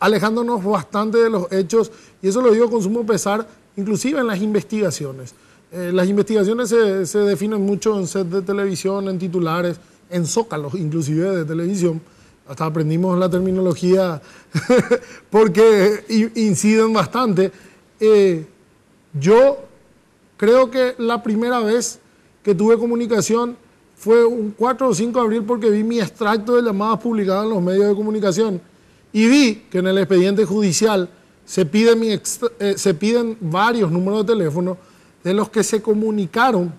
alejándonos bastante de los hechos, y eso lo digo con sumo pesar, inclusive en las investigaciones. Las investigaciones se definen mucho en set de televisión, en titulares, en zócalos inclusive de televisión. Hasta aprendimos la terminología porque inciden bastante. Yo creo que la primera vez que tuve comunicación fue un 4 o 5 de abril porque vi mi extracto de llamadas publicadas en los medios de comunicación y vi que en el expediente judicial se piden varios números de teléfono de los que se comunicaron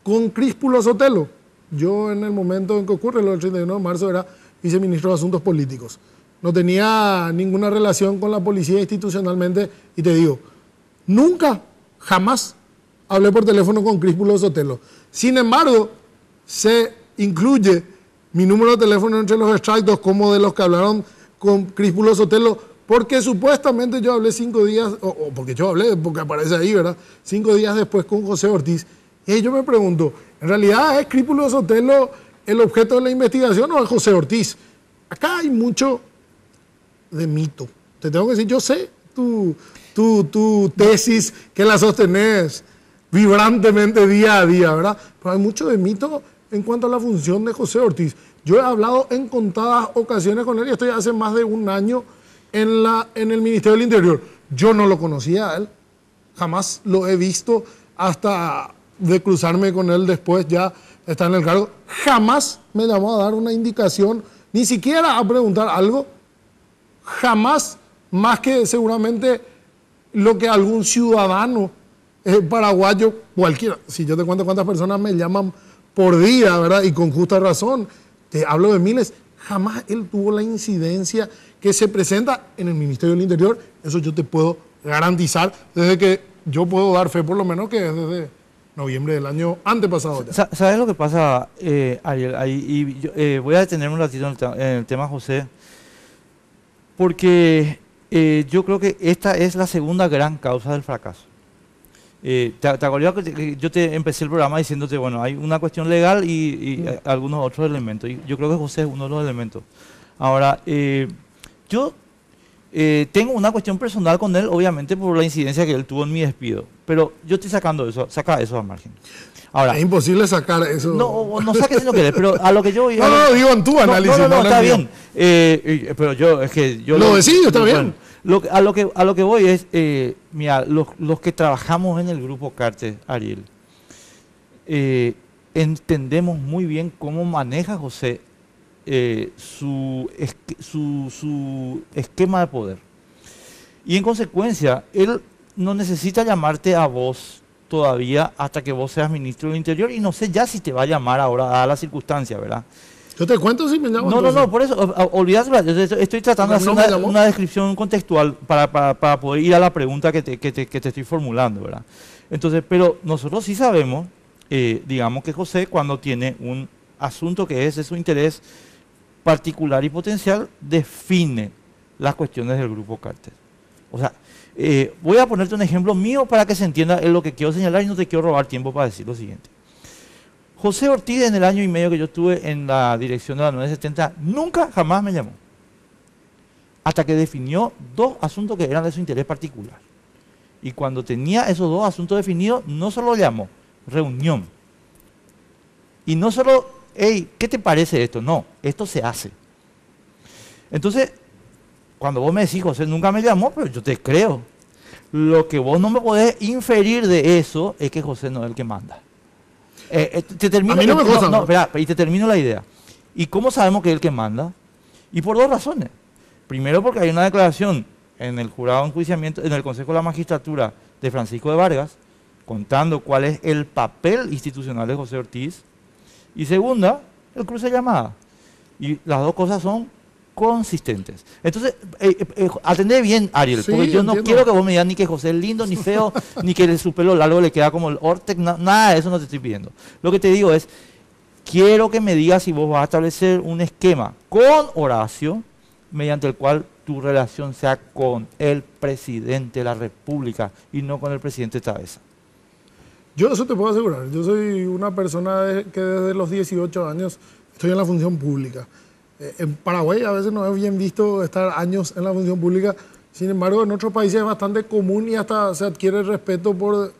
con Críspulo Sotelo. Yo en el momento en que ocurre el 31 de marzo era viceministro de Asuntos Políticos. No tenía ninguna relación con la policía institucionalmente y te digo, nunca, jamás hablé por teléfono con Críspulo Sotelo. Sin embargo, se incluye mi número de teléfono entre los extractos como de los que hablaron con Críspulo Sotelo, porque supuestamente yo hablé 5 días, o porque yo hablé, porque aparece ahí, ¿verdad? 5 días después con José Ortiz. Y yo me pregunto, ¿en realidad es Críspulo Sotelo el objeto de la investigación o es José Ortiz? Acá hay mucho de mito. Te tengo que decir, yo sé tu tesis que la sostenés vibrantemente día a día, ¿verdad? Pero hay mucho de mito en cuanto a la función de José Ortiz. Yo he hablado en contadas ocasiones con él y estoy hace más de un año en el Ministerio del Interior. Yo no lo conocía a él, jamás lo he visto hasta de cruzarme con él después, ya está en el cargo. Jamás me llamó a dar una indicación, ni siquiera a preguntar algo. Jamás, más que seguramente lo que algún ciudadano paraguayo, cualquiera, si yo te cuento cuántas personas me llaman por día, ¿verdad? Y con justa razón, te hablo de miles, jamás él tuvo la incidencia que se presenta en el Ministerio del Interior. Eso yo te puedo garantizar, desde que yo puedo dar fe, por lo menos, que es desde noviembre del año antepasado ya. ¿Sabes lo que pasa, Ariel? Y yo, voy a detenerme un ratito en el tema José, porque yo creo que esta es la segunda gran causa del fracaso. ¿Te acuerdas que yo te empecé el programa diciéndote, bueno, hay una cuestión legal y algunos otros elementos? Y yo creo que José es uno de los elementos. Ahora, yo tengo una cuestión personal con él, obviamente, por la incidencia que él tuvo en mi despido. Pero yo estoy sacando eso, saca eso al margen. Ahora, es imposible sacar eso. No saques si no querés, pero a lo que yo voy... No, digo en tu análisis. No, está bien. Pero yo, es que yo... Lo decido, está bien. A lo que voy es, mira, los que trabajamos en el grupo Cartes, Ariel, entendemos muy bien cómo maneja José su esquema de poder. Y en consecuencia, él no necesita llamarte a vos todavía hasta que vos seas ministro del Interior, y no sé ya si te va a llamar ahora a la circunstancia, ¿verdad? Yo te cuento si me llamo. No, por eso, olvídate, estoy tratando de hacer una descripción contextual para poder ir a la pregunta que te estoy formulando, ¿verdad? Entonces, pero nosotros sí sabemos, digamos que José, cuando tiene un asunto que es de su interés particular y potencial, define las cuestiones del grupo Cartes. O sea, voy a ponerte un ejemplo mío para que se entienda lo que quiero señalar y no te quiero robar tiempo para decir lo siguiente. José Ortiz, en el año y medio que yo estuve en la dirección de la 970, nunca, jamás me llamó. Hasta que definió 2 asuntos que eran de su interés particular. Y cuando tenía esos 2 asuntos definidos, no solo llamó, reunión. Y no solo, hey, ¿qué te parece esto? No, esto se hace. Entonces, cuando vos me decís, José nunca me llamó, pero yo te creo. Lo que vos no me podés inferir de eso es que José no es el que manda. Te termino la idea. ¿Y cómo sabemos que es el que manda? Y por 2 razones. Primero, porque hay una declaración en el jurado de enjuiciamiento, en el Consejo de la Magistratura de Francisco de Vargas, contando cuál es el papel institucional de José Ortiz. Y segunda, el cruce de llamada. Y las 2 cosas son consistentes. Entonces, atendé bien, Ariel, sí, porque yo no quiero que vos me digas ni que José es lindo, ni feo, ni que su pelo largo le queda como el Ortec, nada de eso no te estoy pidiendo. Lo que te digo es, quiero que me digas si vos vas a establecer un esquema con Horacio, mediante el cual tu relación sea con el presidente de la República y no con el presidente Tavesa. Yo eso te puedo asegurar. Yo soy una persona que desde los 18 años estoy en la función pública. En Paraguay a veces no es bien visto estar años en la función pública, sin embargo en otros países es bastante común y hasta se adquiere respeto por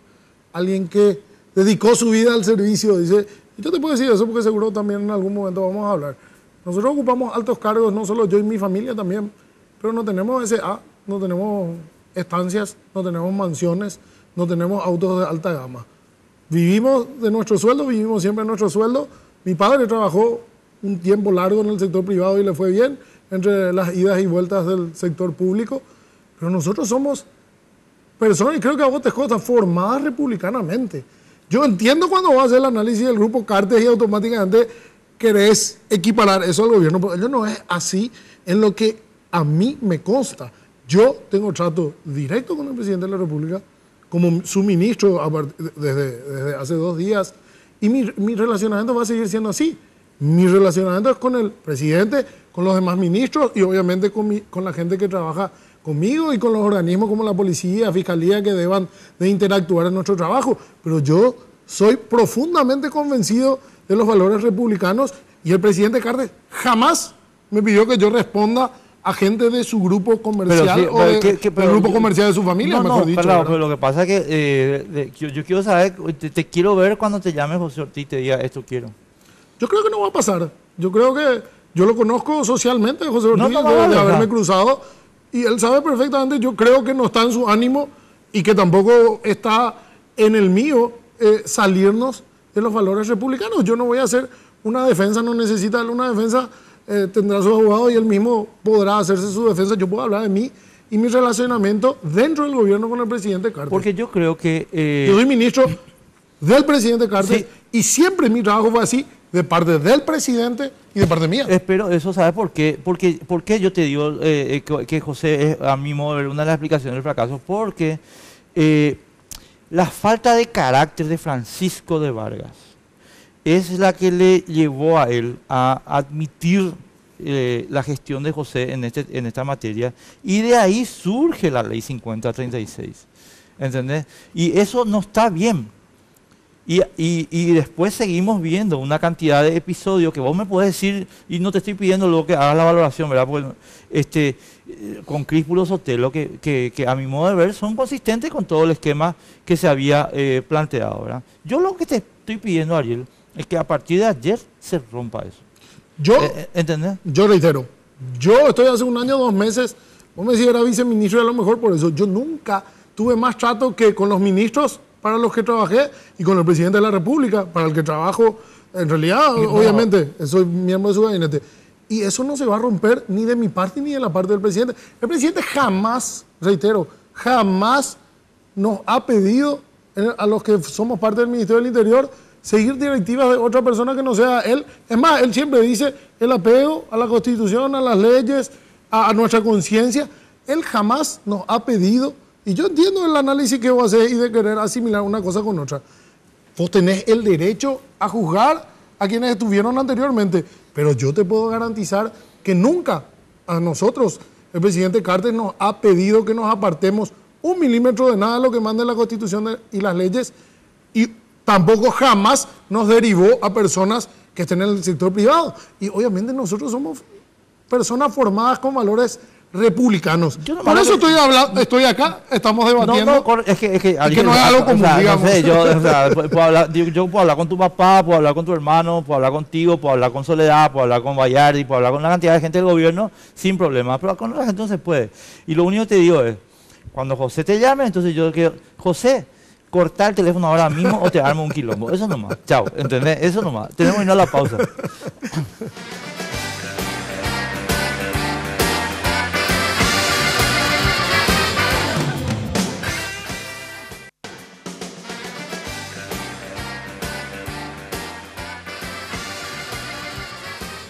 alguien que dedicó su vida al servicio. Dice, y yo te puedo decir eso porque seguro también en algún momento vamos a hablar. Nosotros ocupamos altos cargos, no solo yo y mi familia también, pero no tenemos SA, no tenemos estancias, no tenemos mansiones, no tenemos autos de alta gama. Vivimos de nuestro sueldo, vivimos siempre de nuestro sueldo. Mi padre trabajó un tiempo largo en el sector privado y le fue bien, entre las idas y vueltas del sector público, pero nosotros somos personas, y creo que a vos te consta, formadas republicanamente. Yo entiendo cuando vas a hacer el análisis del grupo Cartes y automáticamente querés equiparar eso al gobierno, pero ellos no es así en lo que a mí me consta. Yo tengo trato directo con el presidente de la República, como su ministro desde hace 2 días, y mi relacionamiento va a seguir siendo así. Mi relacionamiento es con el presidente, con los demás ministros y obviamente con la gente que trabaja conmigo y con los organismos como la policía, fiscalía, que deban de interactuar en nuestro trabajo. Pero yo soy profundamente convencido de los valores republicanos y el presidente Cartes jamás me pidió que yo responda a gente de su grupo comercial del grupo comercial de su familia, mejor dicho. Pero lo que pasa es que yo quiero saber, te quiero ver cuando te llame José Ortiz y te diga esto quiero. Yo creo que no va a pasar. Yo creo que yo lo conozco socialmente, José Ortiz, de haberme cruzado, y él sabe perfectamente. Yo creo que no está en su ánimo y que tampoco está en el mío salirnos de los valores republicanos. Yo no voy a hacer una defensa, no necesita una defensa, tendrá su abogado y él mismo podrá hacerse su defensa. Yo puedo hablar de mí y mi relacionamiento dentro del gobierno con el presidente Cartes. Porque yo creo que... yo soy ministro del presidente Cartes, sí, y siempre mi trabajo fue así, de parte del presidente y de parte mía. Espero eso, ¿sabes por qué? Porque yo te digo que José es, a mi modo de ver, una de las explicaciones del fracaso, porque la falta de carácter de Francisco de Vargas es la que le llevó a él a admitir la gestión de José en esta materia, y de ahí surge la ley 5036, ¿entendés? Y eso no está bien. Y después seguimos viendo una cantidad de episodios que vos me podés decir, y no te estoy pidiendo luego que hagas la valoración, ¿verdad? Porque, con Críspulo Sotelo, que a mi modo de ver son consistentes con todo el esquema que se había planteado, ¿verdad? Yo lo que te estoy pidiendo, Ariel, es que a partir de ayer se rompa eso. ¿Entendés? Yo reitero, yo estoy hace 1 año, 2 meses, vos me decís era viceministro y a lo mejor por eso, yo nunca tuve más trato que con los ministros para los que trabajé y con el presidente de la República, para el que trabajo, en realidad, obviamente, soy miembro de su gabinete. Y eso no se va a romper ni de mi parte ni de la parte del presidente. El presidente jamás, reitero, jamás nos ha pedido a los que somos parte del Ministerio del Interior seguir directivas de otra persona que no sea él. Es más, él siempre dice el apego a la Constitución, a las leyes, a nuestra conciencia. Él jamás nos ha pedido. Y yo entiendo el análisis que vos hacés y de querer asimilar una cosa con otra. Vos tenés el derecho a juzgar a quienes estuvieron anteriormente, pero yo te puedo garantizar que nunca a nosotros el presidente Cartes nos ha pedido que nos apartemos 1 milímetro de nada de lo que manda la Constitución y las leyes, y tampoco jamás nos derivó a personas que estén en el sector privado. Y obviamente nosotros somos personas formadas con valores republicanos. Por eso estoy acá, estamos debatiendo. Es que no es algo común, digamos. No sé, yo puedo hablar con tu papá, puedo hablar con tu hermano, puedo hablar contigo, puedo hablar con Soledad, puedo hablar con Bayardi, puedo hablar con una cantidad de gente del gobierno sin problema, pero con la gente no se puede. Y lo único que te digo es, cuando José te llame, entonces yo quiero, José, cortar el teléfono ahora mismo o te armo un quilombo. Eso nomás, chao, ¿entendés? Eso nomás. Tenemos que irnos a la pausa.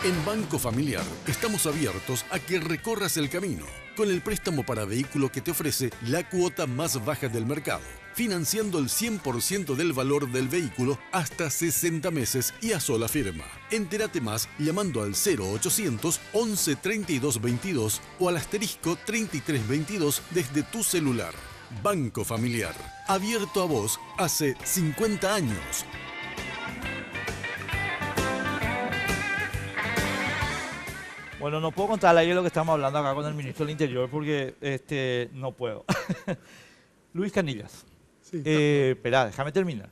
En Banco Familiar estamos abiertos a que recorras el camino con el préstamo para vehículo que te ofrece la cuota más baja del mercado, financiando el 100% del valor del vehículo hasta 60 meses y a sola firma. Entérate más llamando al 0800 11 32 22 o al asterisco 33 22 desde tu celular. Banco Familiar, abierto a vos hace 50 años. Bueno, no puedo contar ayer lo que estamos hablando acá con el ministro del Interior porque no puedo. Luis Canillas. Sí, espera, déjame terminar.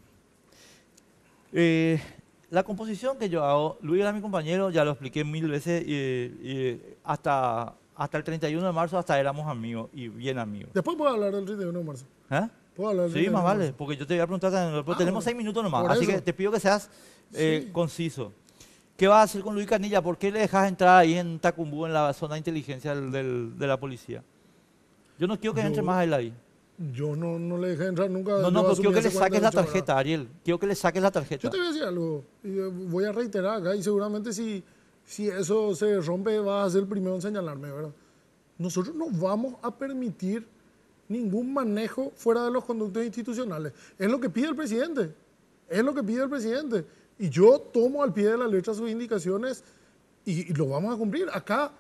La composición que yo hago, Luis era mi compañero, ya lo expliqué 1000 veces, y hasta el 31 de marzo hasta éramos amigos, y bien amigos. Después puedo hablar del 31 de marzo. ¿Eh? ¿Puedo hablar del 31 Sí, más de marzo? vale, porque yo te voy a preguntar también, pero tenemos 6 minutos nomás, así que te pido que seas conciso. ¿Qué vas a hacer con Luis Canilla? ¿Por qué le dejas entrar ahí en Tacumbú, en la zona de inteligencia de la policía? Yo no quiero que entre más él ahí. Yo no le dejé entrar nunca. No, yo no, pero asumí quiero que le hace saques la 48 horas. tarjeta, Ariel. Quiero que le saques la tarjeta. Yo te voy a decir algo, y voy a reiterar acá, y seguramente si eso se rompe vas a ser el primero en señalarme, ¿verdad? Nosotros no vamos a permitir ningún manejo fuera de los conductos institucionales. Es lo que pide el presidente, es lo que pide el presidente. Y yo tomo al pie de la letra sus indicaciones y lo vamos a cumplir. Acá,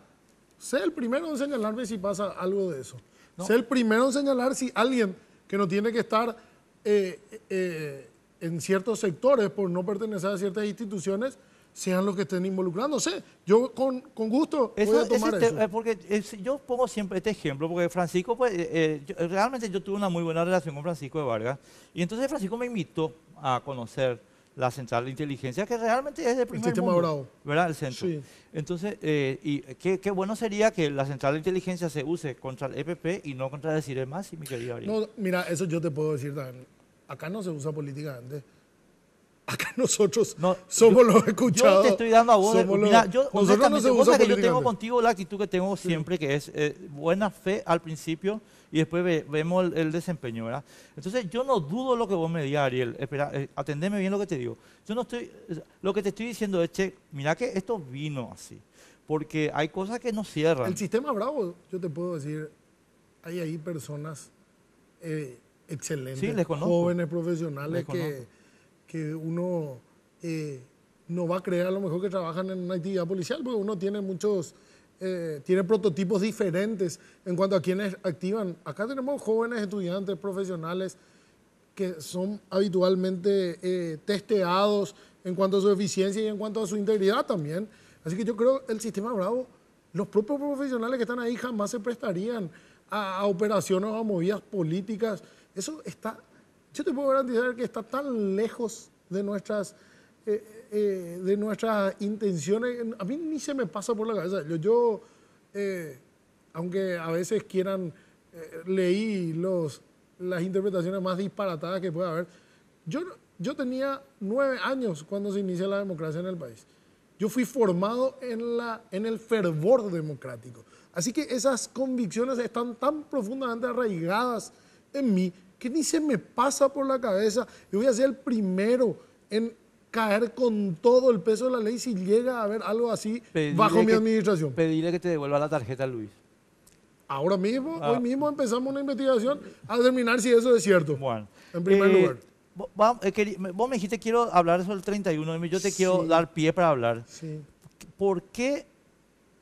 sé el primero en señalarme si pasa algo de eso. No. Sé el primero en señalar si alguien que no tiene que estar en ciertos sectores por no pertenecer a ciertas instituciones sean los que estén involucrándose. Yo con gusto voy a tomar eso. Porque yo pongo siempre este ejemplo, porque Francisco, pues, realmente yo tuve una muy buena relación con Francisco de Vargas, y entonces Francisco me invitó a conocer la central de inteligencia, que realmente es de primer sistema mundo, Bravo. ¿verdad? El centro. Sí. Entonces, y qué bueno sería que la central de inteligencia se use contra el EPP y no contra el Cire Masi, mi querido Ariel. No, mira, eso yo te puedo decir también. Acá no se usa políticamente. Acá nosotros somos los escuchados. Yo te estoy dando a vos. Mira, yo, nosotros no se vos usa sabés que yo tengo políticamente. contigo la actitud que tengo siempre, que es buena fe al principio y después vemos el desempeño, ¿verdad? Entonces, yo no dudo lo que vos me digas, Ariel. Espera, atendeme bien lo que te digo. Yo no estoy, lo que te estoy diciendo es, che, mira que esto vino así, porque hay cosas que no cierran. El sistema Bravo, yo te puedo decir, hay ahí personas excelentes, Sí, les conozco. jóvenes profesionales Les conozco. que uno no va a creer a lo mejor que trabajan en una actividad policial, porque uno tiene muchos, tiene prototipos diferentes en cuanto a quienes activan. Acá tenemos jóvenes estudiantes profesionales que son habitualmente testeados en cuanto a su eficiencia y en cuanto a su integridad también. Así que yo creo que el sistema Bravo, los propios profesionales que están ahí jamás se prestarían a operaciones o a movidas políticas. Eso está, yo te puedo garantizar que está tan lejos de nuestras intenciones. A mí ni se me pasa por la cabeza. Yo aunque a veces quieran, leí las interpretaciones más disparatadas que pueda haber. Yo tenía 9 años cuando se inicia la democracia en el país. Yo fui formado en el fervor democrático. Así que esas convicciones están tan profundamente arraigadas en mí que ni se me pasa por la cabeza. Yo voy a ser el primero en caer con todo el peso de la ley si llega a haber algo así bajo mi administración. Pedirle que te devuelva la tarjeta a Luis. Ahora mismo, hoy mismo empezamos una investigación a determinar si eso es cierto. Bueno, en primer lugar. Vos me dijiste quiero hablar sobre el 31, yo te quiero dar pie para hablar. Sí. ¿Por qué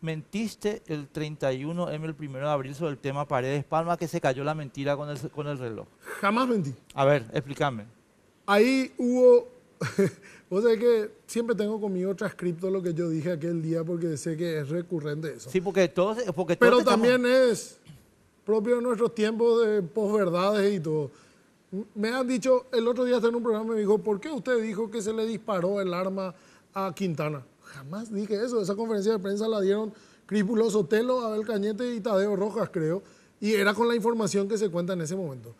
mentiste el 31M, el 1 de abril, sobre el tema Paredes Palma, que se cayó la mentira con el reloj? Jamás mentí. A ver, explícame. Ahí hubo, vos sabés que siempre tengo conmigo transcripto lo que yo dije aquel día porque sé que es recurrente eso. Sí, porque todos Pero también es propio de nuestros tiempos de posverdades y todo. Me han dicho, el otro día estaba en un programa y me dijo, ¿por qué usted dijo que se le disparó el arma a Quintana? Jamás dije eso. Esa conferencia de prensa la dieron Crípulo Sotelo, Abel Cañete y Tadeo Rojas, creo. Y era con la información que se cuenta en ese momento.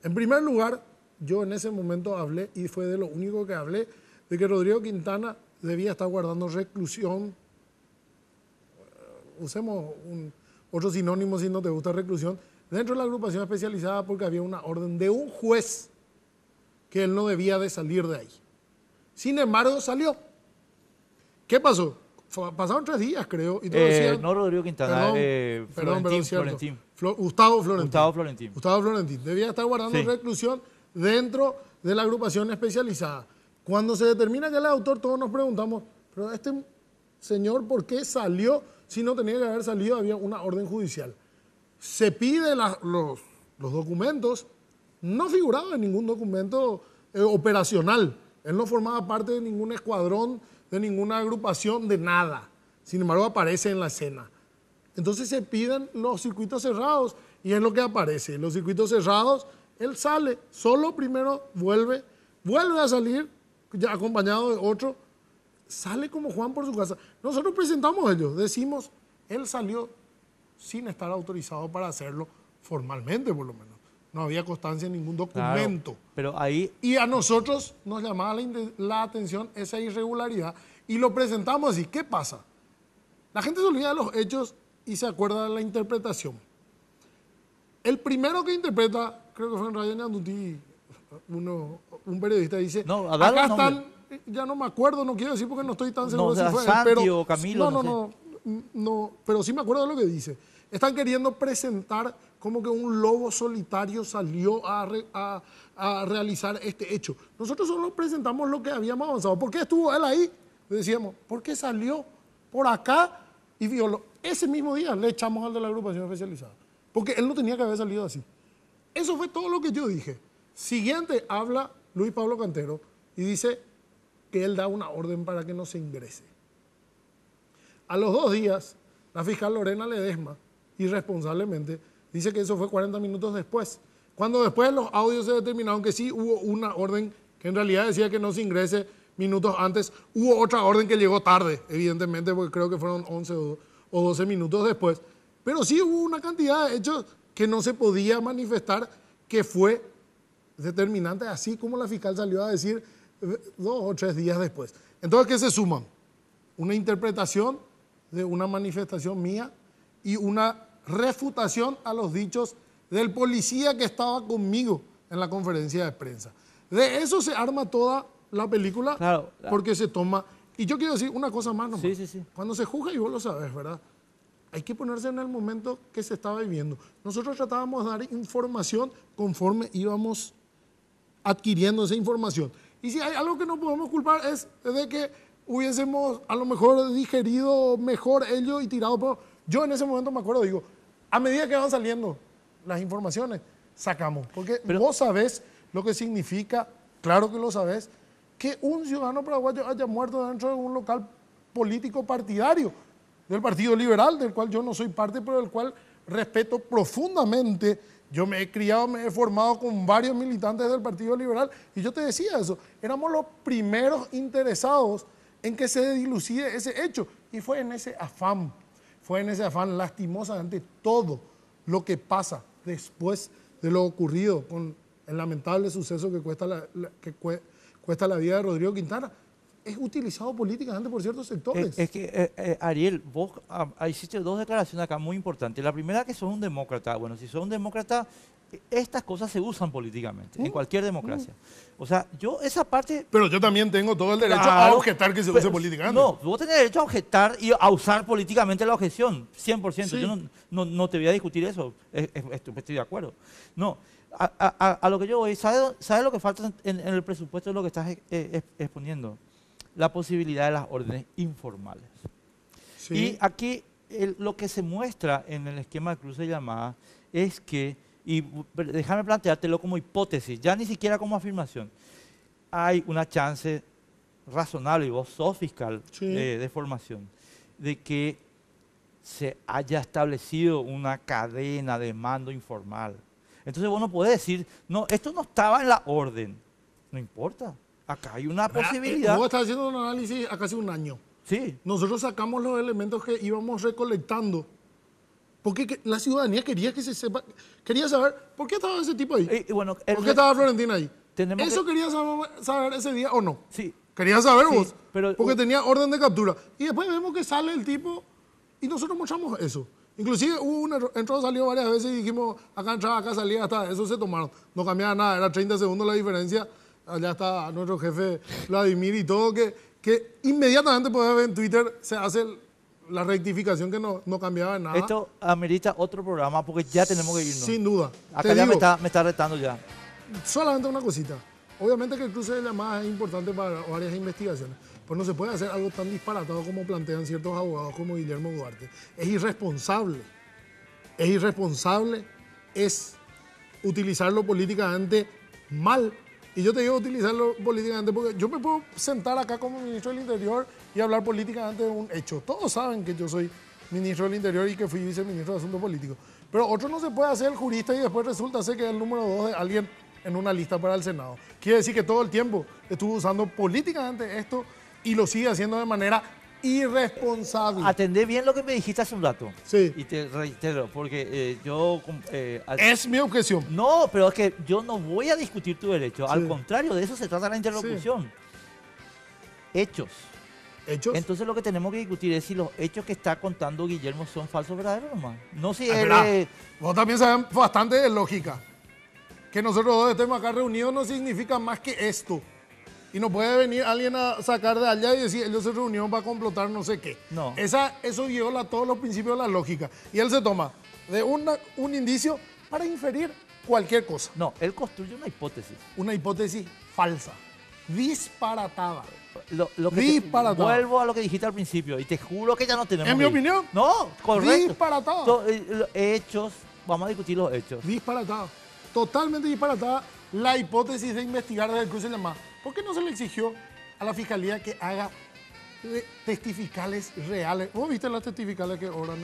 En primer lugar, yo en ese momento hablé, y fue de lo único que hablé, de que Rodrigo Quintana debía estar guardando reclusión. Usemos otro sinónimo si no te gusta reclusión. Dentro de la agrupación especializada porque había una orden de un juez que él no debía de salir de ahí. Sin embargo, salió. ¿Qué pasó? Pasaron 3 días, creo. Y todos decían, no Rodrigo Quintana, Florentín. Gustavo Florentín. Gustavo Florentín. Debía estar guardando reclusión dentro de la agrupación especializada. Cuando se determina que él es autor, todos nos preguntamos, pero este señor, ¿por qué salió si no tenía que haber salido? Había una orden judicial. Se pide los documentos, no figuraba en ningún documento operacional. Él no formaba parte de ningún escuadrón, de ninguna agrupación, de nada. Sin embargo, aparece en la escena. Entonces se piden los circuitos cerrados y es lo que aparece. Los circuitos cerrados, él sale, solo primero vuelve a salir, ya acompañado de otro, sale como Juan por su casa. Nosotros presentamos a ellos, decimos, él salió sin estar autorizado para hacerlo formalmente, por lo menos. No había constancia en ningún documento. Claro, pero ahí... Y a nosotros nos llamaba la atención esa irregularidad y lo presentamos así. ¿Qué pasa? La gente se olvida de los hechos y se acuerda de la interpretación. El primero que interpreta creo que fue en Radio Ñandutí, un periodista dice, No, a dar acá los nombres. están, ya no me acuerdo, no quiero decir porque no estoy tan No, seguro o sea, si fue él, Santi pero... o Camilo, no, pero sí me acuerdo de lo que dice. Están queriendo presentar como que un lobo solitario salió a realizar este hecho. Nosotros solo presentamos lo que habíamos avanzado. ¿Por qué estuvo él ahí? Decíamos, ¿por qué salió por acá y violó? Ese mismo día le echamos al de la agrupación especializada. Porque él no tenía que haber salido así. Eso fue todo lo que yo dije. Siguiente, habla Luis Pablo Cantero y dice que él da una orden para que no se ingrese. A los 2 días, la fiscal Lorena Ledesma, irresponsablemente, dice que eso fue 40 minutos después. Cuando después los audios se determinaron que sí hubo una orden que en realidad decía que no se ingrese minutos antes, hubo otra orden que llegó tarde, evidentemente, porque creo que fueron 11 o 12 minutos después. Pero sí hubo una cantidad de hechos que no se podía manifestar, que fue determinante, así como la fiscal salió a decir 2 o 3 días después. Entonces, ¿qué se suman? Una interpretación de una manifestación mía y una refutación a los dichos del policía que estaba conmigo en la conferencia de prensa. De eso se arma toda la película, Claro. porque se toma... Y yo quiero decir una cosa más nomás. Sí. Cuando se juzga, y vos lo sabes, ¿verdad? Hay que ponerse en el momento que se estaba viviendo. Nosotros tratábamos de dar información conforme íbamos adquiriendo esa información. Y si hay algo que no podemos culpar es de que hubiésemos a lo mejor digerido mejor ello y tirado, pero yo en ese momento me acuerdo, digo, a medida que van saliendo las informaciones, sacamos. Porque vos sabés lo que significa, claro que lo sabés, que un ciudadano paraguayo haya muerto dentro de un local político partidario del Partido Liberal, del cual yo no soy parte, pero del cual respeto profundamente. Yo me he criado, me he formado con varios militantes del Partido Liberal y yo te decía eso, éramos los primeros interesados en que se dilucide ese hecho. Y fue en ese afán lastimosamente todo lo que pasa después de lo ocurrido con el lamentable suceso que cuesta la vida de Rodrigo Quintana, es utilizado políticamente por ciertos sectores. Es que, Ariel, vos hiciste 2 declaraciones acá muy importantes. La primera, que sos un demócrata. Bueno, si sos un demócrata, estas cosas se usan políticamente, en cualquier democracia. O sea, yo esa parte... Pero yo también tengo todo el derecho a Claro, objetar que se use políticamente. No, vos tenés derecho a objetar y a usar políticamente la objeción, 100%. Sí. Yo no te voy a discutir eso, estoy de acuerdo. No, a lo que yo voy, ¿sabes lo que falta en el presupuesto de lo que estás exponiendo? La posibilidad de las órdenes informales. Sí. Y aquí lo que se muestra en el esquema de cruce de llamadas es que, y déjame planteártelo como hipótesis, ya ni siquiera como afirmación, hay una chance razonable, y vos sos fiscal Sí. de formación, de que se haya establecido una cadena de mando informal. Entonces vos no podés decir, no, esto no estaba en la orden. No importa, acá hay una posibilidad. Vos estás haciendo un análisis a casi un año. Sí, Nosotros sacamos los elementos que íbamos recolectando. Porque la ciudadanía quería que se sepa, quería saber por qué estaba ese tipo ahí. y bueno, ¿Por qué estaba Florentina ahí? tenemos ¿Eso que- quería saber ese día o no? sí, Quería saber Sí, vos, pero- porque tenía orden de captura. Y después vemos que sale el tipo y nosotros mostramos eso. Inclusive hubo un error, entró, salió varias veces y dijimos, acá entraba, acá salía, hasta eso se tomaron. No cambiaba nada, era 30 segundos la diferencia. Allá está nuestro jefe Vladimir y todo, que inmediatamente podés ver en Twitter, se hace la rectificación que no cambiaba nada. esto amerita otro programa porque ya tenemos que irnos. Sin duda. Acá Te ya digo, me está retando ya. solamente una cosita. Obviamente que el cruce de llamadas es importante para varias investigaciones, pero no se puede hacer algo tan disparatado como plantean ciertos abogados como Guillermo Duarte. Es irresponsable. Es irresponsable, es utilizarlo políticamente mal. Y yo te digo utilizarlo políticamente porque yo me puedo sentar acá como ministro del Interior y hablar políticamente de un hecho. Todos saben que yo soy ministro del Interior y que fui viceministro de Asuntos Políticos. Pero otro no se puede hacer el jurista y después resulta ser que es el número 2 de alguien en una lista para el Senado. Quiere decir que todo el tiempo estuvo usando políticamente esto y lo sigue haciendo de manera irresponsable. Atendé bien lo que me dijiste hace un rato. Sí. Y te reitero, porque yo... Es mi objeción. No, pero es que yo no voy a discutir tu derecho. Sí. Al contrario, de eso se trata la interlocución. Hechos. Hechos. Entonces lo que tenemos que discutir es si los hechos que está contando Guillermo son falsos o verdaderos nomás. No si Ah, él esperá. Vos también sabés bastante de lógica. que nosotros dos estemos acá reunidos no significa más que esto. Y no puede venir alguien a sacar de allá y decir, ellos se reunieron para complotar no sé qué. No. Eso viola todos los principios de la lógica. Y él se toma de un indicio para inferir cualquier cosa. No, él construye una hipótesis. Una hipótesis falsa, disparatada. Lo que Disparatado. vuelvo a lo que dijiste al principio y te juro que ya no tenemos. ¿En mi opinión? No, correcto. Disparatado. Hechos, vamos a discutir los hechos. Disparatada. Totalmente disparatada la hipótesis de investigar desde el cruce de más. ¿Por qué no se le exigió a la fiscalía que haga testificales reales? ¿Vos viste las testificales que oran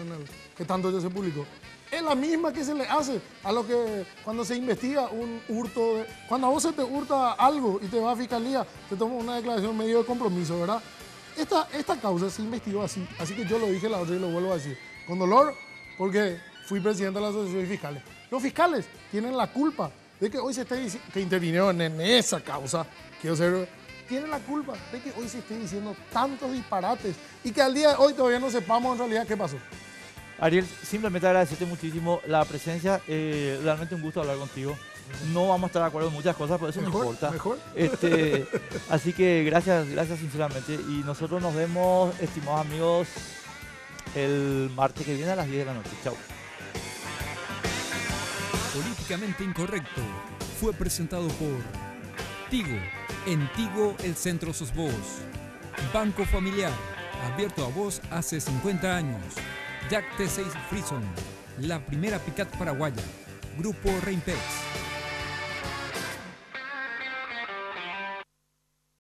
que tanto ya se publicó? Es la misma que se le hace a lo que cuando se investiga un hurto. Cuando a vos se te hurta algo y te va a fiscalía, te toma una declaración medio de compromiso, ¿verdad? Esta causa se investigó así que yo lo dije la otra y lo vuelvo a decir. Con dolor, porque fui presidente de la Asociación de Fiscales. Los fiscales tienen la culpa de que hoy se esté diciendo, que intervinieron en esa causa, tienen la culpa de que hoy se esté diciendo tantos disparates y que al día de hoy todavía no sepamos en realidad qué pasó. Ariel, simplemente agradecerte muchísimo la presencia, realmente un gusto hablar contigo. No vamos a estar de acuerdo en muchas cosas, pero eso no importa. Mejor. Así que gracias sinceramente. Y nosotros nos vemos, estimados amigos, el martes que viene a las 10 de la noche. Chao. Políticamente Incorrecto fue presentado por Tigo. En Tigo el centro sos vos. Banco Familiar, abierto a vos hace 50 años. Jack T6 Frison, la primera pick-up paraguaya. Grupo Reinpex.